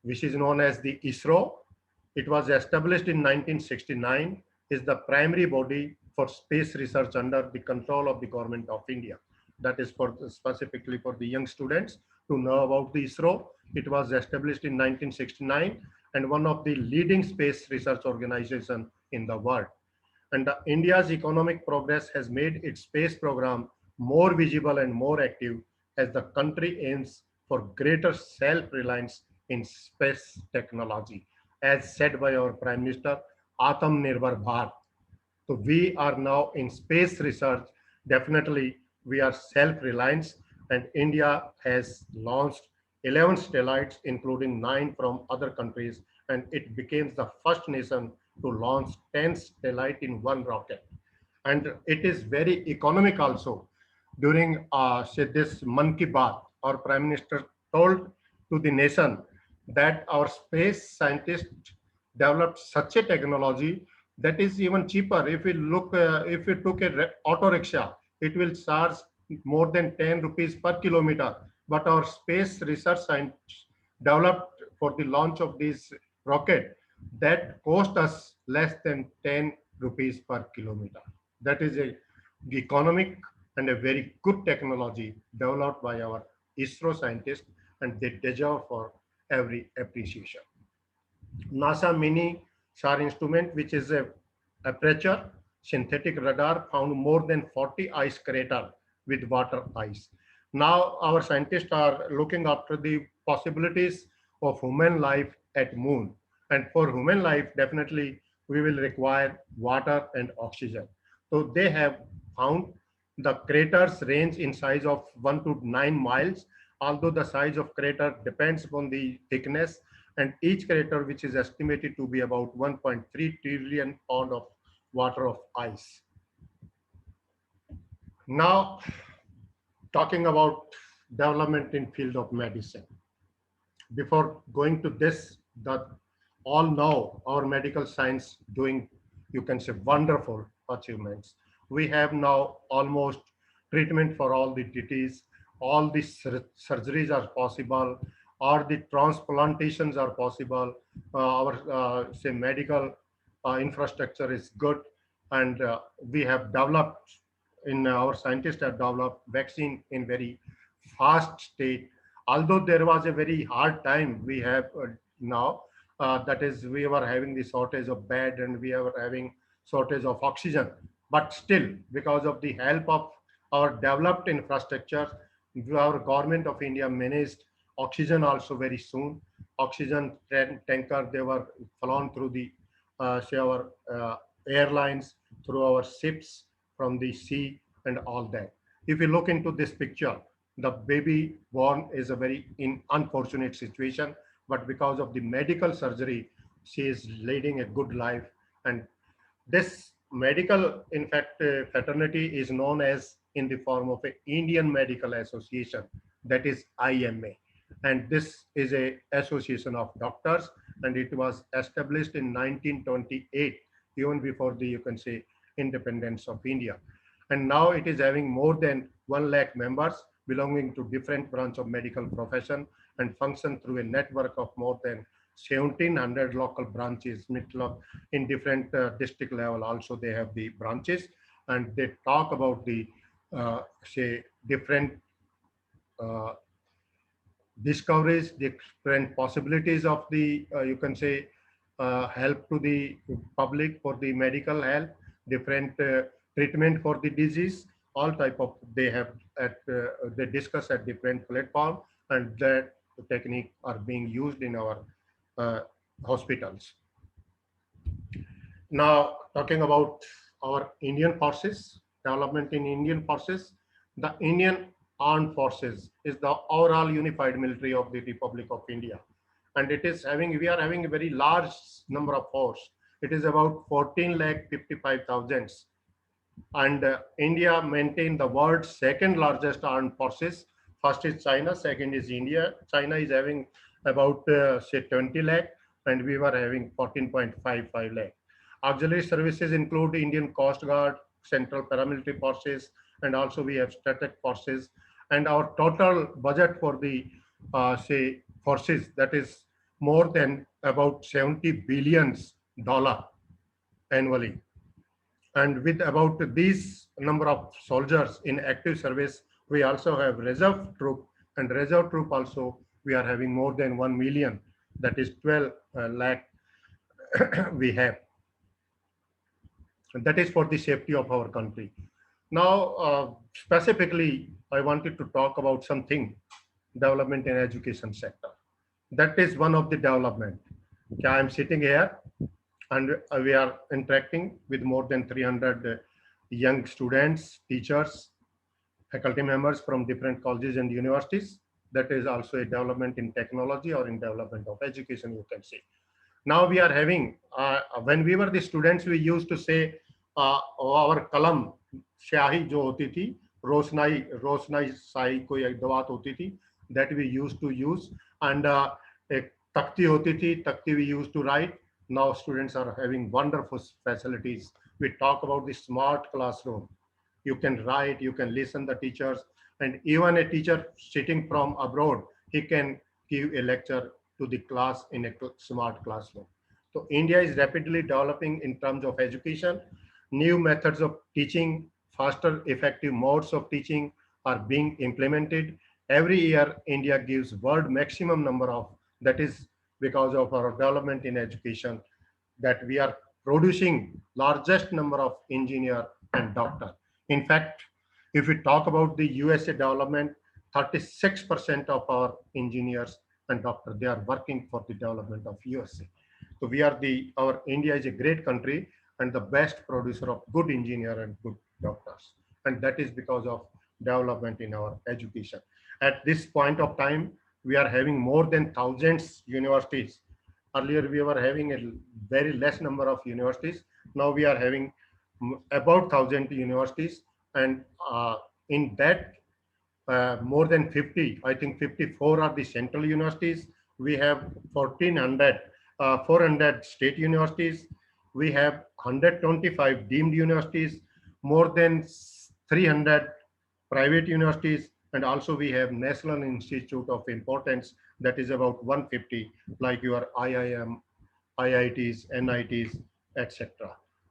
which is known as the ISRO, it was established in 1969, is the primary body for space research under the control of the Government of India. That is for specifically for the young students to know about the ISRO. It was established in 1969 and one of the leading space research organizations in the world. And India's economic progress has made its space program more visible and more active as the country aims for greater self-reliance in space technology, as said by our Prime Minister, Atmanirbhar Bharat. So we are now in space research. Definitely, we are self-reliant, and India has launched 11 satellites, including 9 from other countries, and it became the first nation to launch 10 satellites in one rocket. And it is very economic also. During say this Mann Ki Baat, our Prime Minister told to the nation that our space scientists developed such a technology that is even cheaper. If we look, if we took a auto rickshaw, it will charge more than 10 rupees per kilometer. But our space research scientists developed for the launch of this rocket that cost us less than 10 rupees per kilometer. That is a economic and a very good technology developed by our ISRO scientists, and they deserve for every appreciation. NASA Mini SAR instrument, which is a aperture synthetic radar, found more than 40 ice crater with water ice. Now our scientists are looking after the possibilities of human life at moon. And for human life, definitely we will require water and oxygen. So they have found the craters range in size of 1 to 9 miles, although the size of crater depends upon the thickness, and each crater, which is estimated to be about 1.3 trillion pound of water of ice. Now, talking about development in field of medicine. Before going to this, that all know our medical science doing, you can say, wonderful achievements. We have now almost treatment for all the disease, all the surgeries are possible, or the transplantations are possible. Our say medical infrastructure is good, and we have developed, in our scientists have developed vaccine in very fast state. Although there was a very hard time we have now, that is we were having the shortage of bed and we were having shortage of oxygen, but still because of the help of our developed infrastructure, our government of India managed oxygen also very soon. Oxygen tanker, they were flown through the say our airlines, through our ships from the sea and all that. If you look into this picture, the baby born is a very unfortunate situation, but because of the medical surgery, she is leading a good life. And this medical, in fact, fraternity is known as in the form of an Indian Medical Association, that is IMA. And this is a association of doctors, and it was established in 1928, even before the, you can say, independence of India. And now it is having more than 1 lakh members belonging to different branch of medical profession, and function through a network of more than 1700 local branches in different district level. Also they have the branches, and they talk about the say different discoveries, different possibilities of the you can say help to the public for the medical help, different treatment for the disease, all type of they have at they discuss at different platform, and that technique are being used in our hospitals. Now talking about our Indian forces, development in Indian forces, the Indian Armed Forces is the overall unified military of the Republic of India, and it is having, we are having a very large number of force. It is about 14,55,000, and India maintained the world's second largest armed forces. First is China, second is India. China is having about say 20 lakh, and we were having 14.55 lakh. Auxiliary services include Indian Coast Guard, Central Paramilitary Forces, and also we have strategic forces. And our total budget for the say forces, that is more than about $70 billion annually. And with about these number of soldiers in active service, we also have reserve troop, and reserve troop also we are having more than 1 million, that is 12 lakh we have. And that is for the safety of our country. Now, specifically, I wanted to talk about something, development in education sector. That is one of the development. I am sitting here, and we are interacting with more than 300 young students, teachers, faculty members from different colleges and universities. That is also a development in technology or in development of education, you can say. Now we are having, when we were the students, we used to say our kalam, स्याही जो होती थी, रोशनाई रोशनाई स्याही कोई एक दवात होती थी, that we used to use, and a takti hoti thi, takti we used to write. Now students are having wonderful facilities. We talk about the smart classroom. You can write, you can listen the teachers, and even a teacher sitting from abroad, he can give a lecture to the class in a smart classroom. So India is rapidly developing in terms of education. New methods of teaching, faster, effective modes of teaching are being implemented. Every year, India gives world maximum number of, that is because of our development in education, that we are producing largest number of engineer and doctor. In fact, if we talk about the USA development, 36% of our engineers and doctors, they are working for the development of USA. So we are our India is a great country and the best producer of good engineer and good doctors. And that is because of development in our education. At this point of time, we are having more than thousands universities. Earlier, we were having a very less number of universities. Now we are having about 1,000 universities, and in that, more than 50, I think 54 are the central universities. We have 1,400, 400 state universities. We have 125 deemed universities, more than 300 private universities, and also we have National Institute of Importance, that is about 150, like your IIM, IITs, NITs, etc.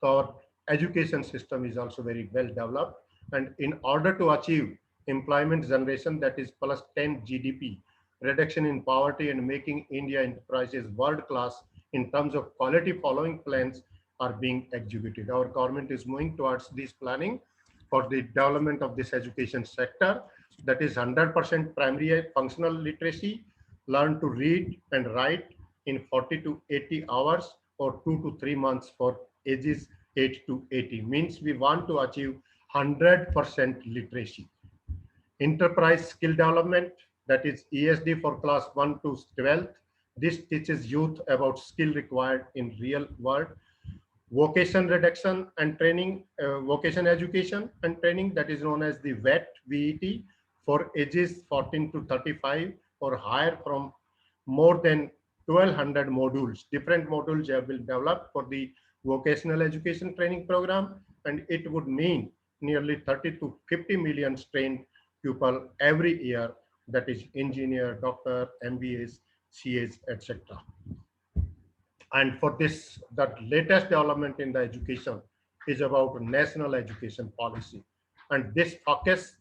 So our education system is also very well developed. And in order to achieve employment generation that is plus 10 GDP, reduction in poverty, and making India enterprises world class in terms of quality, following plans are being executed. Our government is moving towards this planning for the development of this education sector, that is 100% primary functional literacy, learn to read and write in 40 to 80 hours or 2 to 3 months for ages 8 to 80. Means we want to achieve 100% literacy. Enterprise skill development, that is ESD for class 1 to 12th. This teaches youth about skill required in real world. Vocation reduction and training, vocation education and training, that is known as the VET for ages 14 to 35 or higher, from more than 1,200 modules. Different modules have been developed for the vocational education training program, and it would mean nearly 30 to 50 million trained people every year, that is engineer, doctor, MBAs, CAs, etc. And for this, the latest development in the education is about national education policy. And this focus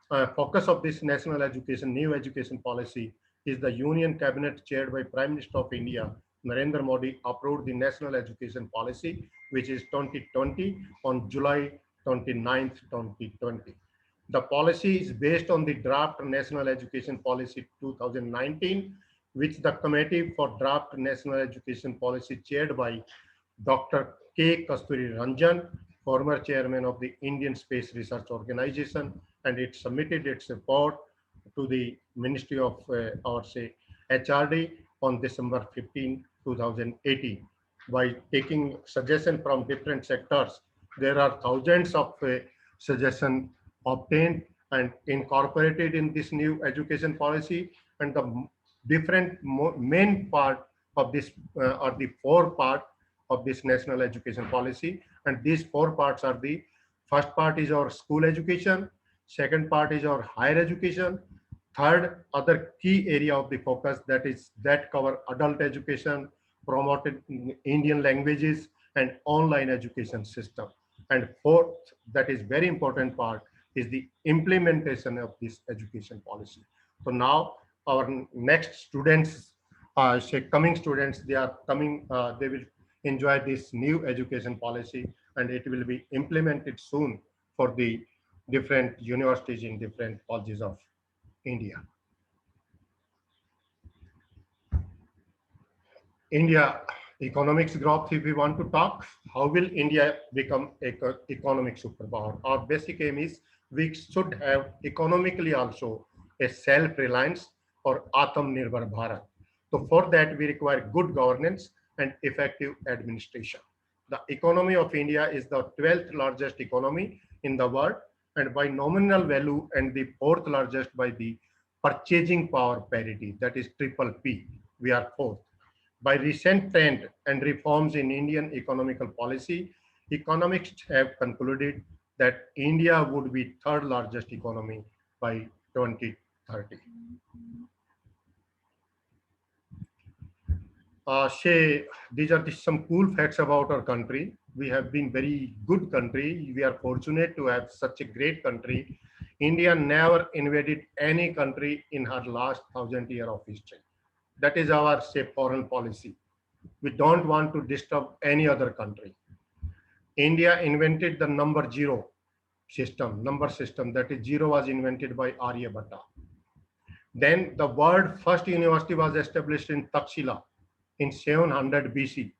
of this national education, new education policy, is the Union Cabinet chaired by Prime Minister of India, Narendra Modi, approved the national education policy, which is 2020 on July 29th, 2020. The policy is based on the draft National Education Policy 2019, which the Committee for Draft National Education Policy chaired by Dr. K. Kasturi Ranjan, former chairman of the Indian Space Research Organization, and it submitted its report to the Ministry of HRD on December 15, 2018. By taking suggestions from different sectors, there are thousands of suggestions obtained and incorporated in this new education policy, and the different main part of this are the 4 parts of this national education policy, and these 4 parts are the first part is our school education, second part is our higher education, third other key area of the focus that cover adult education, promoted Indian languages and online education system, and fourth, that is very important part, is the implementation of this education policy. So now our next students, coming students, they are coming, they will enjoy this new education policy, and it will be implemented soon for the different universities in different colleges of India. India economics growth, if we want to talk, how will India become economic superpower? Our basic aim is we should have economically also a self-reliance or Atmanirbhar Bharat. So for that, we require good governance and effective administration. The economy of India is the 12th largest economy in the world, and by nominal value, and the 4th largest by the purchasing power parity, that is triple P. We are fourth. By recent trend and reforms in Indian economical policy, economists have concluded that India would be third largest economy by 2030. Say, these are some cool facts about our country. We have been very good country. We are fortunate to have such a great country. India never invaded any country in her last 1,000 years of history. That is our, say, foreign policy. We don't want to disturb any other country. India invented the number system, that is zero was invented by Aryabhatta. Then the world first university was established in Takshila in 700 BC.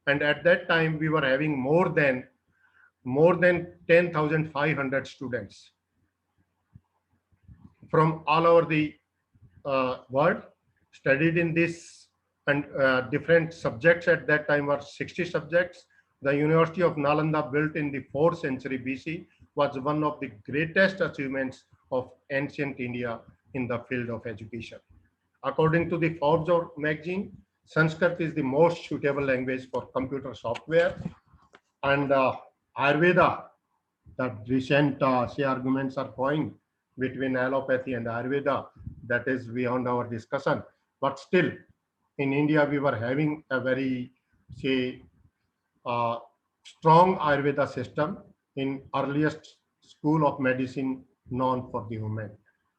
And at that time, we were having more than 10,500 students from all over the world studied in this, and different subjects at that time were 60 subjects. The University of Nalanda, built in the 4th century BC, was one of the greatest achievements of ancient India in the field of education. According to the Forbes magazine, Sanskrit is the most suitable language for computer software, and Ayurveda, the recent say arguments are going between allopathy and Ayurveda, that is beyond our discussion. But still, in India, we were having a very, say, strong Ayurveda system in earliest school of medicine known for the human.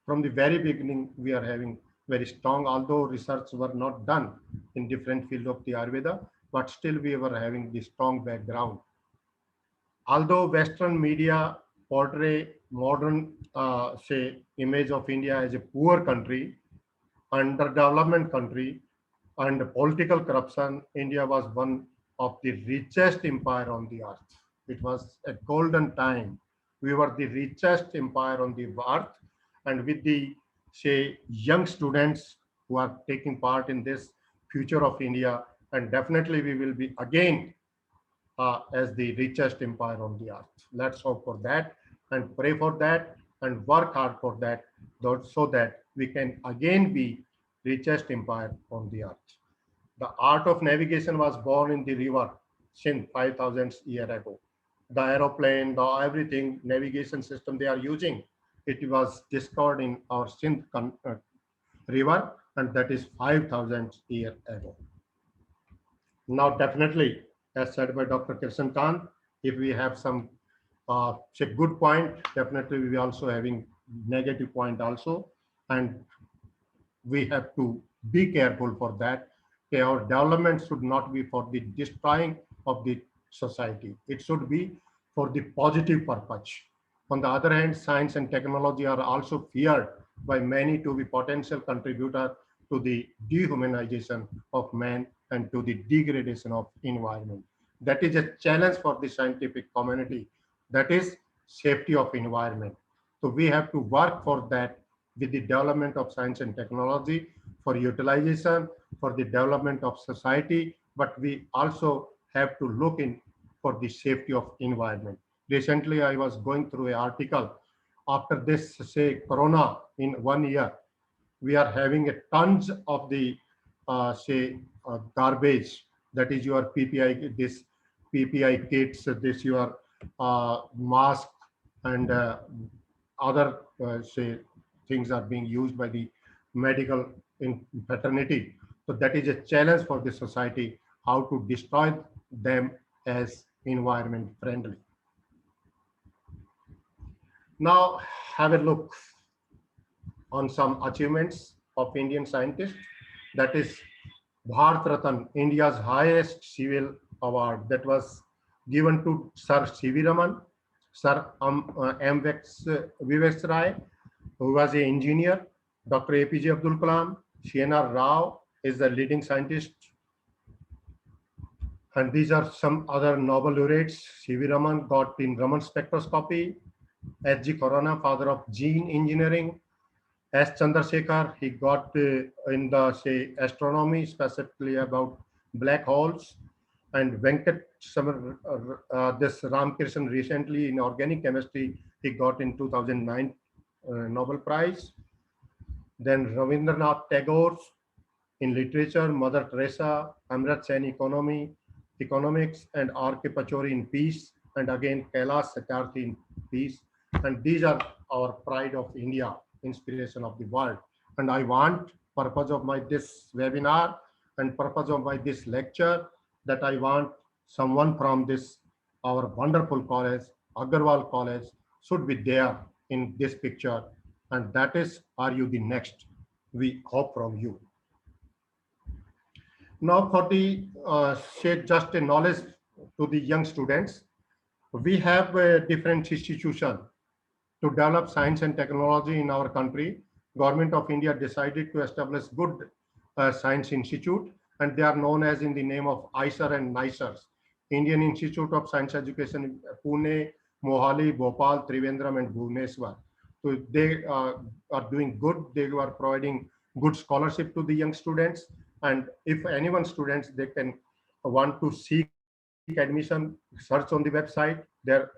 From the very beginning, we are having very strong, although research were not done in different field of the Ayurveda, but still we were having the strong background. Although Western media portray modern, say, image of India as a poor country, underdevelopment country, and political corruption, India was one of the richest empire on the earth. It was a golden time. We were the richest empire on the earth, and with the, say, young students who are taking part in this future of India, and definitely we will be again as the richest empire on the earth. Let's hope for that and pray for that and work hard for that, so that we can again be richest empire on the earth. The art of navigation was born in the river Sindh 5,000 years ago. The aeroplane, the everything, navigation system they are using, it was discovered in our Sindh river, and that is 5,000 years ago. Now, definitely, as said by Dr. Kirshan Kant, if we have some say good point, definitely we are also having negative point also, and we have to be careful for that. Okay, our development should not be for the destroying of the society. It should be for the positive purpose. On the other hand, science and technology are also feared by many to be potential contributor to the dehumanization of man and to the degradation of environment. That is a challenge for the scientific community. That is safety of environment. So we have to work for that with the development of science and technology, for utilization, for the development of society, but we also have to look in for the safety of environment. Recently, I was going through an article. After this, say, Corona in 1 year, we are having a tons of the, say, garbage. That is your PPI, this PPI kits, this your mask, and other, say, things are being used by the medical in fraternity. So that is a challenge for the society, how to destroy them as environment friendly. Now have a look on some achievements of Indian scientists. That is Bharat Ratan, India's highest civil award, that was given to Sir C.V. Raman, Sir Vivex Rai, who was an engineer, Dr. APJ Abdul Kalam, CNR Rao is the leading scientist. And these are some other Nobel laureates. C.V. Raman got in Raman spectroscopy, H.G. Khorana, father of gene engineering, S. Chandrasekhar, he got in the, say, astronomy, specifically about black holes, and Venkat this Ramkrishan recently in organic chemistry, he got in 2009 Nobel Prize. then Rabindranath Tagore in literature, Mother Teresa, Amrit Sen economics, and R.K. Pachori in peace, and again Kailash Satyarthi in peace. And these are our pride of India, inspiration of the world. And I want, purpose of my this webinar and purpose of my this lecture, that I want someone from this our wonderful college, Agarwal College, should be there in this picture. And that is, are you the next? We hope from you. Now for the share just a knowledge to the young students, we have a different institution to develop science and technology in our country. Government of India decided to establish good science institute, and they are known as in the name of ISER and NISERs. Indian Institute of Science Education, Pune, Mohali, Bhopal, Trivandrum, and Bhubaneswar. So they are doing good. They are providing good scholarship to the young students. And if anyone students, they can want to seek admission, search on the website, their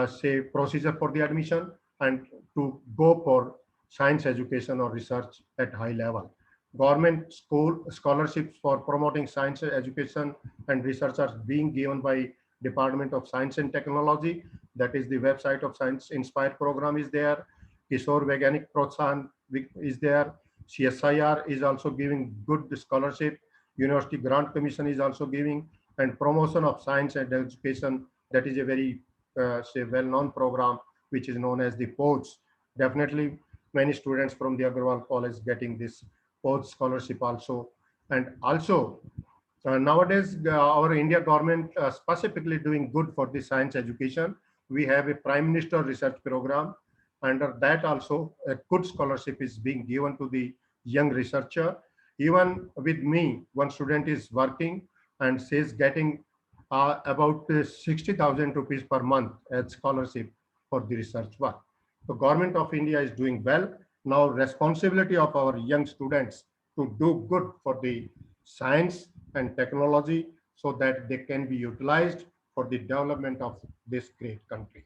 say procedure for the admission, and to go for science education or research at high level. Government school scholarships for promoting science education and research are being given by Department of Science and Technology. That is the website of Science Inspire program is there. Kishore Vaiganik Protsahan is there. CSIR is also giving good scholarship. University Grant Commission is also giving, and promotion of science and education. That is a very say well-known program which is known as the POETS. Definitely many students from the Agarwal College getting this POETS scholarship also. And also nowadays our India government specifically doing good for the science education. We have a Prime Minister research program. Under that also a good scholarship is being given to the young researcher. Even with me, one student is working and says getting about 60,000 rupees per month as scholarship for the research work. The government of India is doing well. Now responsibility of our young students to do good for the science and technology so that they can be utilized for the development of this great country.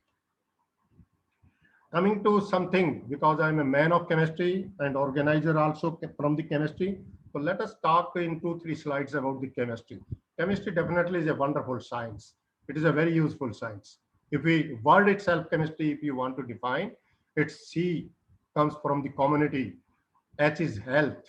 Coming to something, because I'm a man of chemistry and organizer also from the chemistry. So let us talk in 2-3 slides about the chemistry. Chemistry definitely is a wonderful science. It is a very useful science. If we word itself chemistry, if you want to define, its C comes from the community, H is health,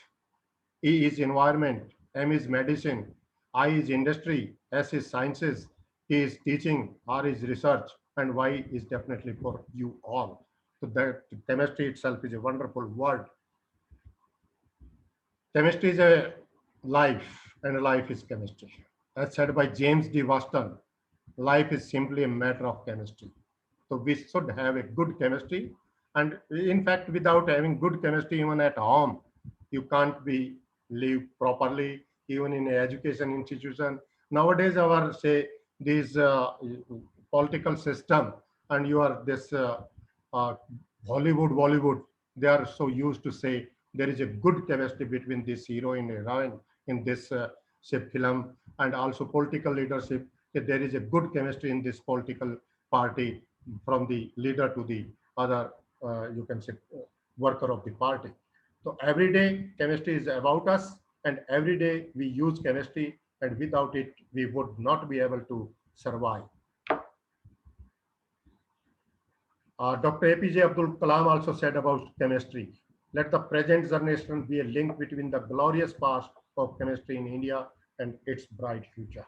E is environment, M is medicine, I is industry, S is sciences, T is teaching, R is research, and Y is definitely for you all. So that chemistry itself is a wonderful word. Chemistry is a life, and life is chemistry. As said by James D. Waston, life is simply a matter of chemistry. So we should have a good chemistry. And in fact, without having good chemistry, even at home, you can't be live properly, even in an education institution. Nowadays, our say this political system, and you are this uh, Bollywood, they are so used to say there is a good chemistry between this hero and heroine in this say film, and also political leadership. That there is a good chemistry in this political party from the leader to the other, you can say, worker of the party. So every day chemistry is about us, and every day we use chemistry, and without it we would not be able to survive. Dr. APJ Abdul Kalam also said about chemistry. Let the present generation be a link between the glorious past of chemistry in India and its bright future.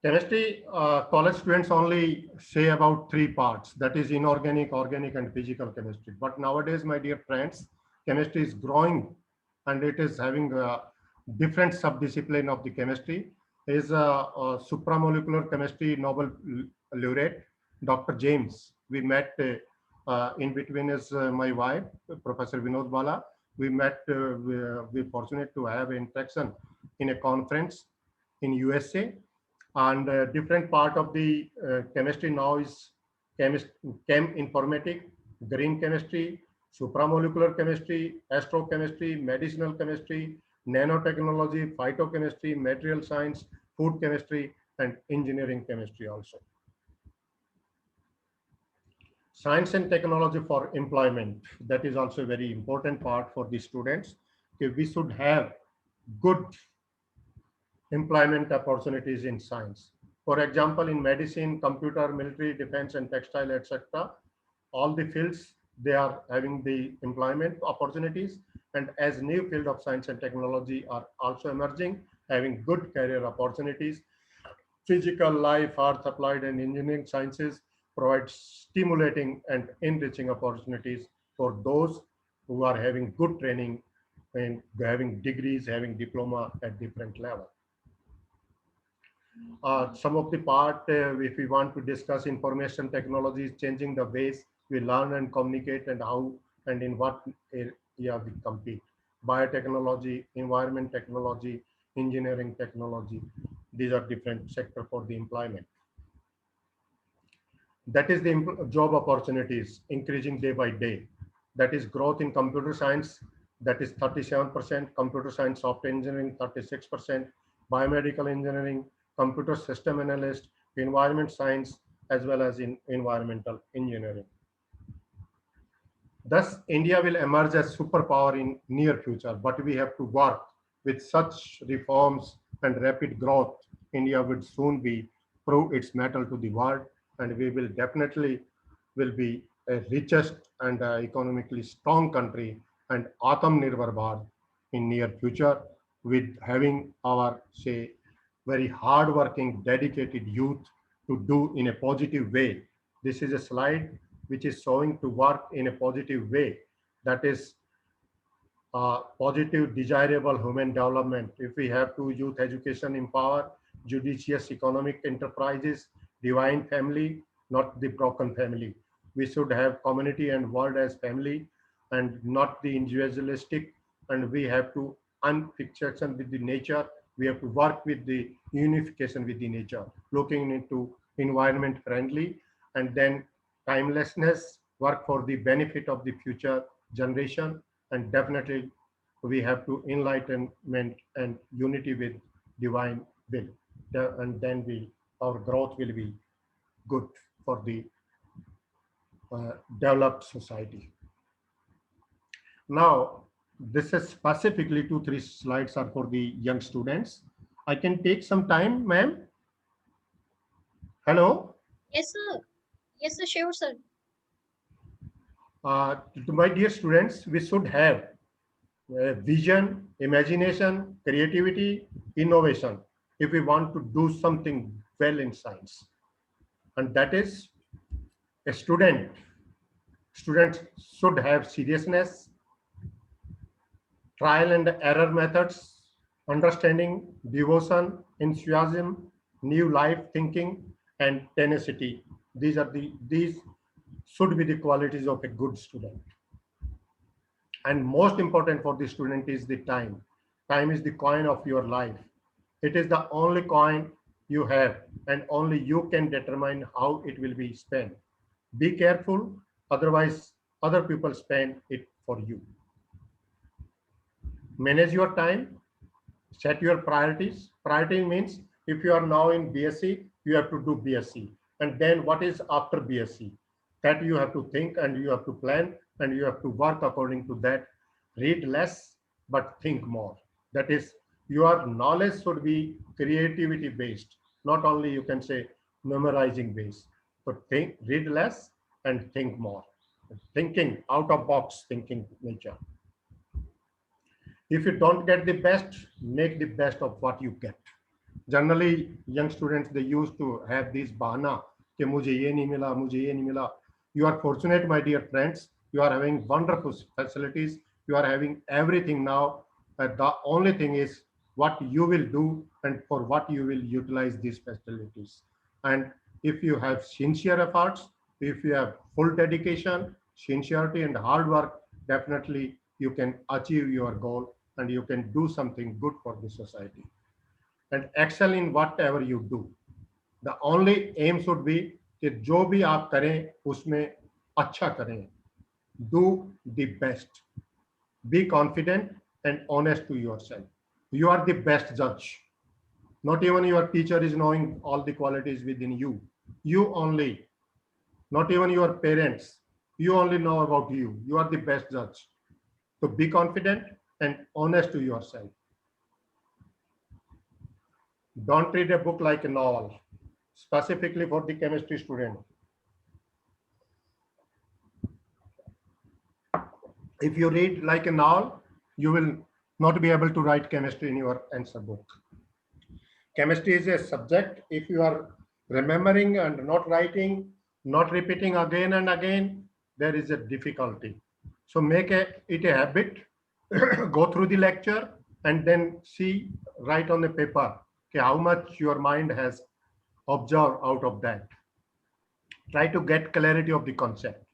Chemistry, college students only say about 3 parts, that is inorganic, organic, and physical chemistry. But nowadays, my dear friends, chemistry is growing, and it is having a different subdiscipline of the chemistry. Is supramolecular chemistry Nobel laureate, Dr. James. We met in between is my wife, Professor Vinod Bala. We met, we're fortunate to have an interaction in a conference in USA. And different part of the chemistry now is chem informatic, green chemistry, supramolecular chemistry, astrochemistry, medicinal chemistry, nanotechnology, phytochemistry, material science, food chemistry, and engineering chemistry also. Science and technology for employment, that is also a very important part for the students. Okay, we should have good employment opportunities in science. For example, in medicine, computer, military, defense, and textile, etc., all the fields, they are having the employment opportunities. And as new field of science and technology are also emerging, having good career opportunities. Physical, life, earth, applied, and engineering sciences provide stimulating and enriching opportunities for those who are having good training and having degrees, having diploma at different level. Some of the part, if we want to discuss information technology, is changing the ways we learn and communicate and how and in what area we compete. Biotechnology, environment technology, engineering technology, these are different sector for the employment. That is the job opportunities increasing day by day. That is growth in computer science, that is 37%, computer science, software engineering, 36%, biomedical engineering, computer system analyst, environment science, as well as in environmental engineering. Thus, India will emerge as superpower in near future, but we have to work with such reforms and rapid growth. India would soon be prove its mettle to the world, and we will definitely will be a richest and economically strong country and Atmanirbhar Bharat in near future, with having our say very hardworking, dedicated youth to do in a positive way. This is a slide which is showing to work in a positive way. That is positive, desirable human development. If we have to youth education empower, judicious economic enterprises, divine family, not the broken family. We should have community and world as family and not the individualistic. And we have to unfixation with the nature. We have to work with the unification with the nature, looking into environment friendly and then timelessness, work for the benefit of the future generation, and definitely we have to enlightenment and unity with divine will. And then our growth will be good for the developed society. Now, this is specifically 2-3 slides are for the young students. I can take some time, ma'am. Hello. Yes, sir. Yes, sir. Sure, sir. To my dear students, we should have vision, imagination, creativity, innovation if we want to do something well in science. And that is a student. Students should have seriousness, trial and error methods, understanding, devotion, enthusiasm, new life thinking, and tenacity. These should be the qualities of a good student. And most important for the student is the time. Time is the coin of your life. It is the only coin you have, and only you can determine how it will be spent. Be careful, otherwise other people spend it for you. Manage your time, set your priorities. Priority means if you are now in BSc, you have to do BSc. And then what is after BSc? That you have to think and you have to plan and you have to work according to that. Read less, but think more. That is, your knowledge should be creativity based, not only you can say memorizing based. But read less and think more. Thinking out of box thinking nature. If you don't get the best, make the best of what you get. Generally, young students, they used to have this bahana, कि मुझे ये नहीं मिला, मुझे ये नहीं मिला. You are fortunate, my dear friends. You are having wonderful facilities. You are having everything now. The only thing is what you will do and for what you will utilize these facilities. And if you have sincere efforts, if you have full dedication, sincerity, and hard work, definitely you can achieve your goal and you can do something good for the society. And excel in whatever you do. The only aim should be कि जो भी आप करें उसमें अच्छा करें. Do the best. Be confident and honest to yourself. You are the best judge. Not even your teacher is knowing all the qualities within you. You only not even your parents. You only know about you. You are the best judge. So be confident and honest to yourself. Don't read a book like a novel, specifically for the chemistry student. If you read like a novel, you will not be able to write chemistry in your answer book. Chemistry is a subject. If you are remembering and not writing, not repeating again and again, there is a difficulty. So make it a habit. Go through the lecture and then see, write on the paper okay, how much your mind has observed out of that. Try to get clarity of the concept.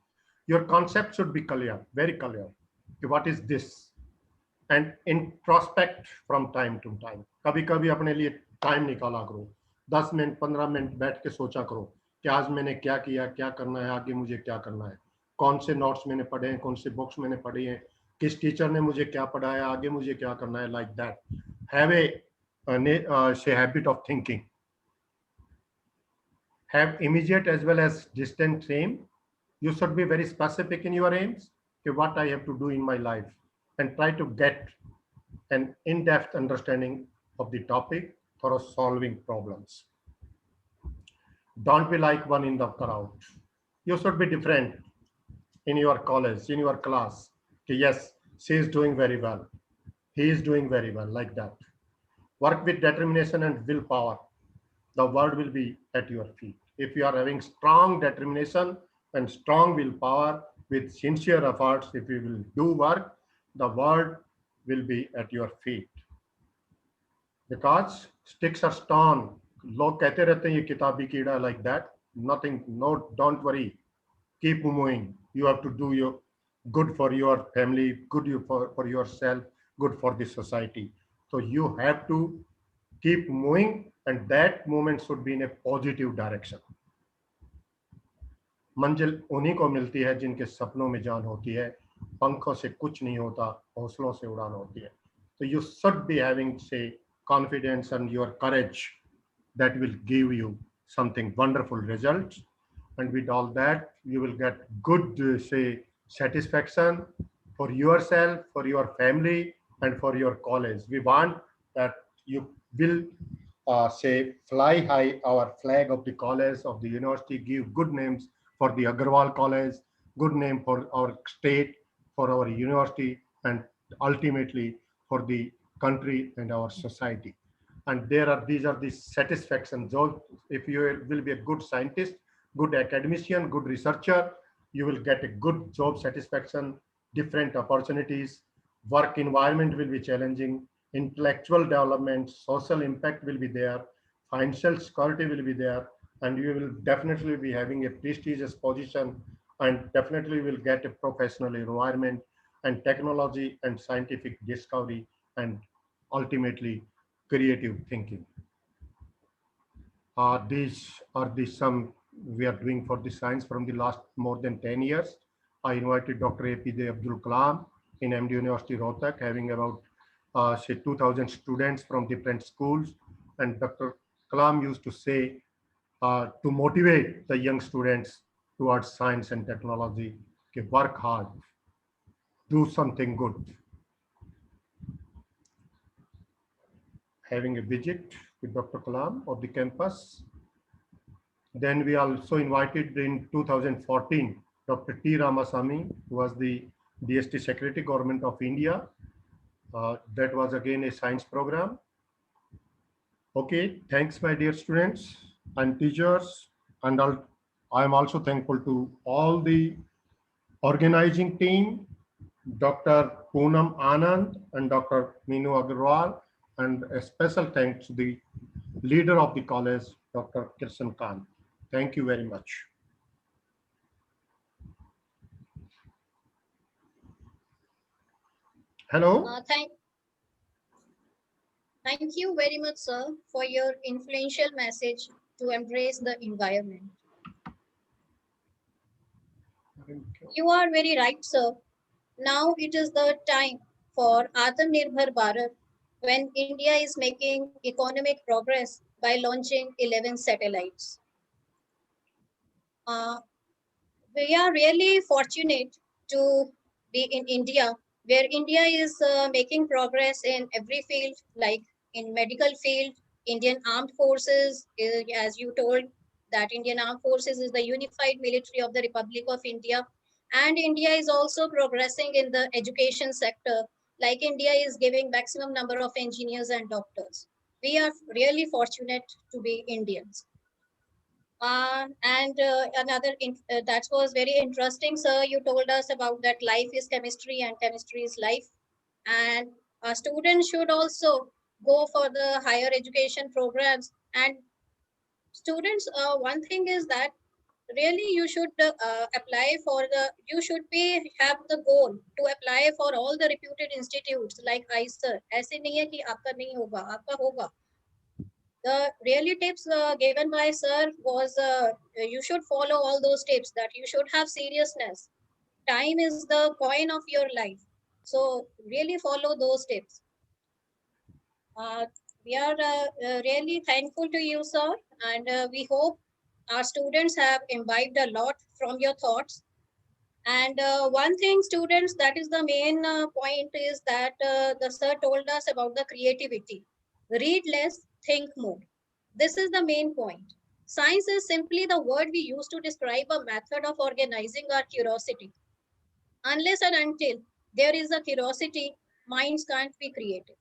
Your concept should be clear, very clear. Okay, what is this? And introspect from time to time. कभी कभी अपने लिए time निकाला करो, 10 minute 15 minute बैठ के सोचा करो कि आज मैंने क्या किया, क्या करना है, आगे मुझे क्या करना है, कौन से नोट्स मैंने पढ़े हैं, कौन से बुक्स मैंने पढ़ी हैं, किस टीचर ने मुझे क्या पढ़ाया, आगे मुझे क्या करना है. Like that have a say habit of thinking. Have immediate as well as distant aim. You should be very specific in your aims. Okay, what I have to do in my life, and try to get an in-depth understanding of the topic for solving problems. Don't be like one in the crowd. You should be different in your college, in your class. Okay, yes, she is doing very well. He is doing very well, like that. Work with determination and willpower. The world will be at your feet. If you are having strong determination and strong willpower with sincere efforts, if you will do work, the world will be at your feet. Because sticks are stone. लोग कहते रहते हैं ये किताबी कीड़ा, like that. Nothing, no, don't worry. Keep moving. You have to do your good for your family, good for yourself, good for the society. So you have to keep moving, and that movement should be in a positive direction. मंजिल उन्हीं को मिलती है जिनके सपनों में जान होती है, पंखों से कुछ नहीं होता, हौसलों से उड़ान होती है. So you should be having, say, confidence and your courage that will give you something wonderful results. And with all that, you will get good, say, satisfaction for yourself, for your family, and for your college. We want that you will say, fly high our flag of the college, of the university, give good names for the Agarwal College, good name for our state, for our university, and ultimately for the country and our society. And these are the satisfaction jobs. If you will be a good scientist, good academician, good researcher, you will get a good job satisfaction, different opportunities, work environment will be challenging, intellectual development, social impact will be there, financial security will be there, and you will definitely be having a prestigious position, and definitely will get a professional environment and technology and scientific discovery, and ultimately creative thinking. These are the some we are doing for the science from the last more than 10 years. I invited Dr. APJ Abdul Kalam in MD University Rohtak, having about say 2,000 students from different schools. And Dr. Kalam used to say to motivate the young students towards science and technology, okay, work hard, do something good. Having a visit with Dr. Kalam of the campus. Then we also invited in 2014, Dr. T. Ramasamy, who was the DST Secretary, Government of India. That was again a science program. Okay, thanks my dear students and teachers. And I am also thankful to all the organizing team, Dr. Poonam Anand and Dr. Meenu Agarwal, and a special thanks to the leader of the college, Dr. Kirshan Khan. Thank you very much. Hello. Thank you very much, sir, for your influential message to embrace the environment. You are very right, sir. Now it is the time for Atmanirbhar Bharat, when India is making economic progress by launching 11 satellites. We are really fortunate to be in India, where India is making progress in every field, like in medical field, Indian Armed Forces, as you told, that Indian Armed Forces is the unified military of the Republic of India. And India is also progressing in the education sector, like India is giving maximum number of engineers and doctors. We are really fortunate to be Indians. That was very interesting, sir. You told us about that life is chemistry and chemistry is life. And students should also go for the higher education programs. And students, one thing is that really you should apply for you should be have the goal to apply for all the reputed institutes like ICER. ऐसे नहीं है कि आपका नहीं होगा, आपका होगा. The really tips given by sir was you should follow all those tips, that you should have seriousness. Time is the coin of your life. So really follow those tips. Uh, we are really thankful to you, sir, and we hope our students have imbibed a lot from your thoughts. And one thing, students, that is the main point is that the sir told us about the creativity. Read less, think more. This is the main point. Science is simply the word we use to describe a method of organizing our curiosity. Unless and until there is a curiosity, minds can't be creative.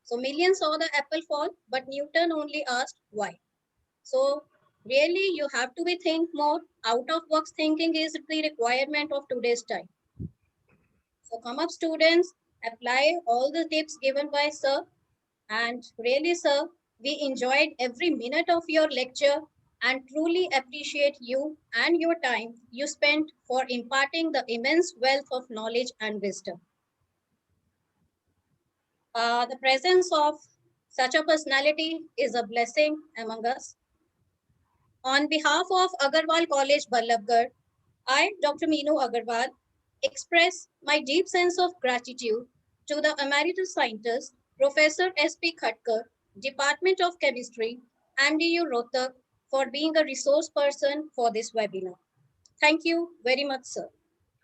So millions saw the apple fall, but Newton only asked why. So really, you have to be think more. Out of box thinking is the requirement of today's time. So come up, students, apply all the tips given by sir. And really, sir, we enjoyed every minute of your lecture and truly appreciate you and your time you spent for imparting the immense wealth of knowledge and wisdom. The presence of such a personality is a blessing among us. On behalf of Agarwal College, Ballabgarh, I, Dr. Meenu Agarwal, express my deep sense of gratitude to the emeritus scientist, Professor S.P. Khatkar, Department of Chemistry, MDU Rohtak, for being a resource person for this webinar. Thank you very much, sir.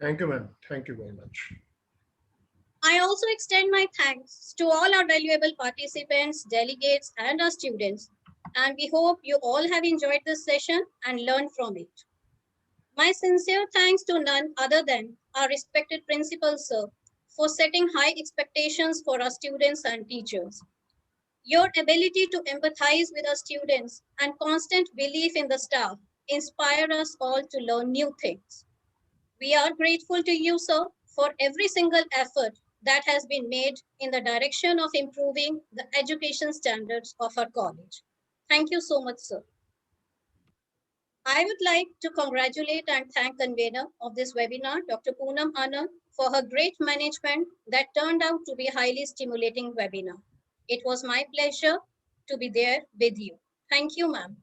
Thank you, ma'am. Thank you very much. I also extend my thanks to all our valuable participants, delegates, and our students. And we hope you all have enjoyed this session and learned from it. My sincere thanks to none other than our respected principal, sir, for setting high expectations for our students and teachers. Your ability to empathize with our students and constant belief in the staff inspire us all to learn new things. We are grateful to you, sir, for every single effort that has been made in the direction of improving the education standards of our college. Thank you so much, sir. I would like to congratulate and thank convener of this webinar, Dr. Poonam Anand, for her great management that turned out to be a highly stimulating webinar. It was my pleasure to be there with you. Thank you, ma'am.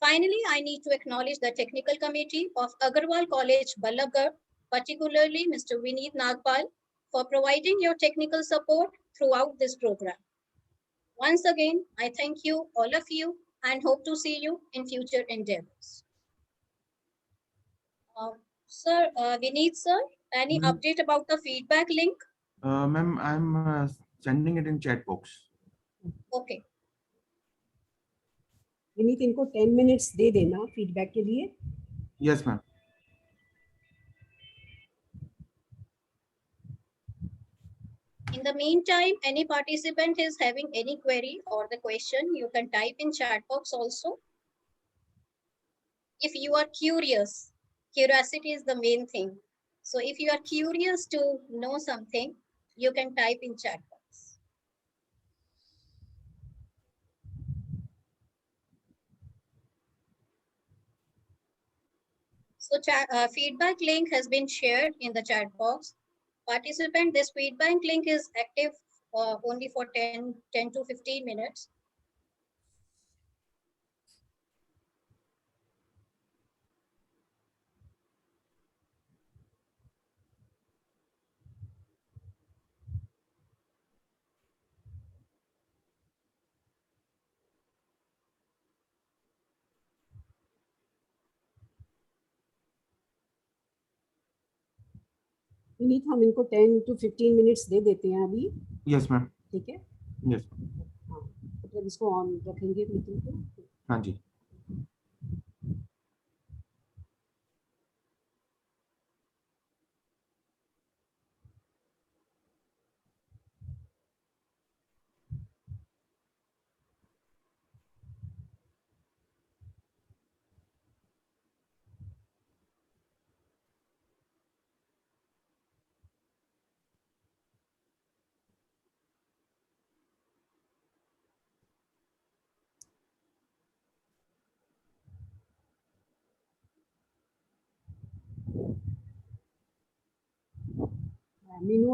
Finally, I need to acknowledge the technical committee of Agarwal College, Ballabgarh, particularly Mr. Vineet Nagpal, for providing your technical support throughout this program. Once again, I thank you, all of you, and hope to see you in future endeavors. Sir, Vineet sir, any update about the feedback link? Ma'am, I'm sending it in chat box. Okay. Vineet इनको 10 minutes दे देना feedback के लिए. Yes, ma'am. In the meantime, any participant is having any query or the question, you can type in chat box also. If you are curious, curiosity is the main thing. So if you are curious to know something, you can type in chat box. So feedback link has been shared in the chat box. Participant, this feedback link is active only for 10 to 15 minutes. Vineet हम इनको 10 to 15 minutes दे देते हैं अभी, yes ma'am, ठीक है? Yes, हाँ, मतलब इसको ऑन रखेंगे मीटिंग को। हाँ जी। मीनू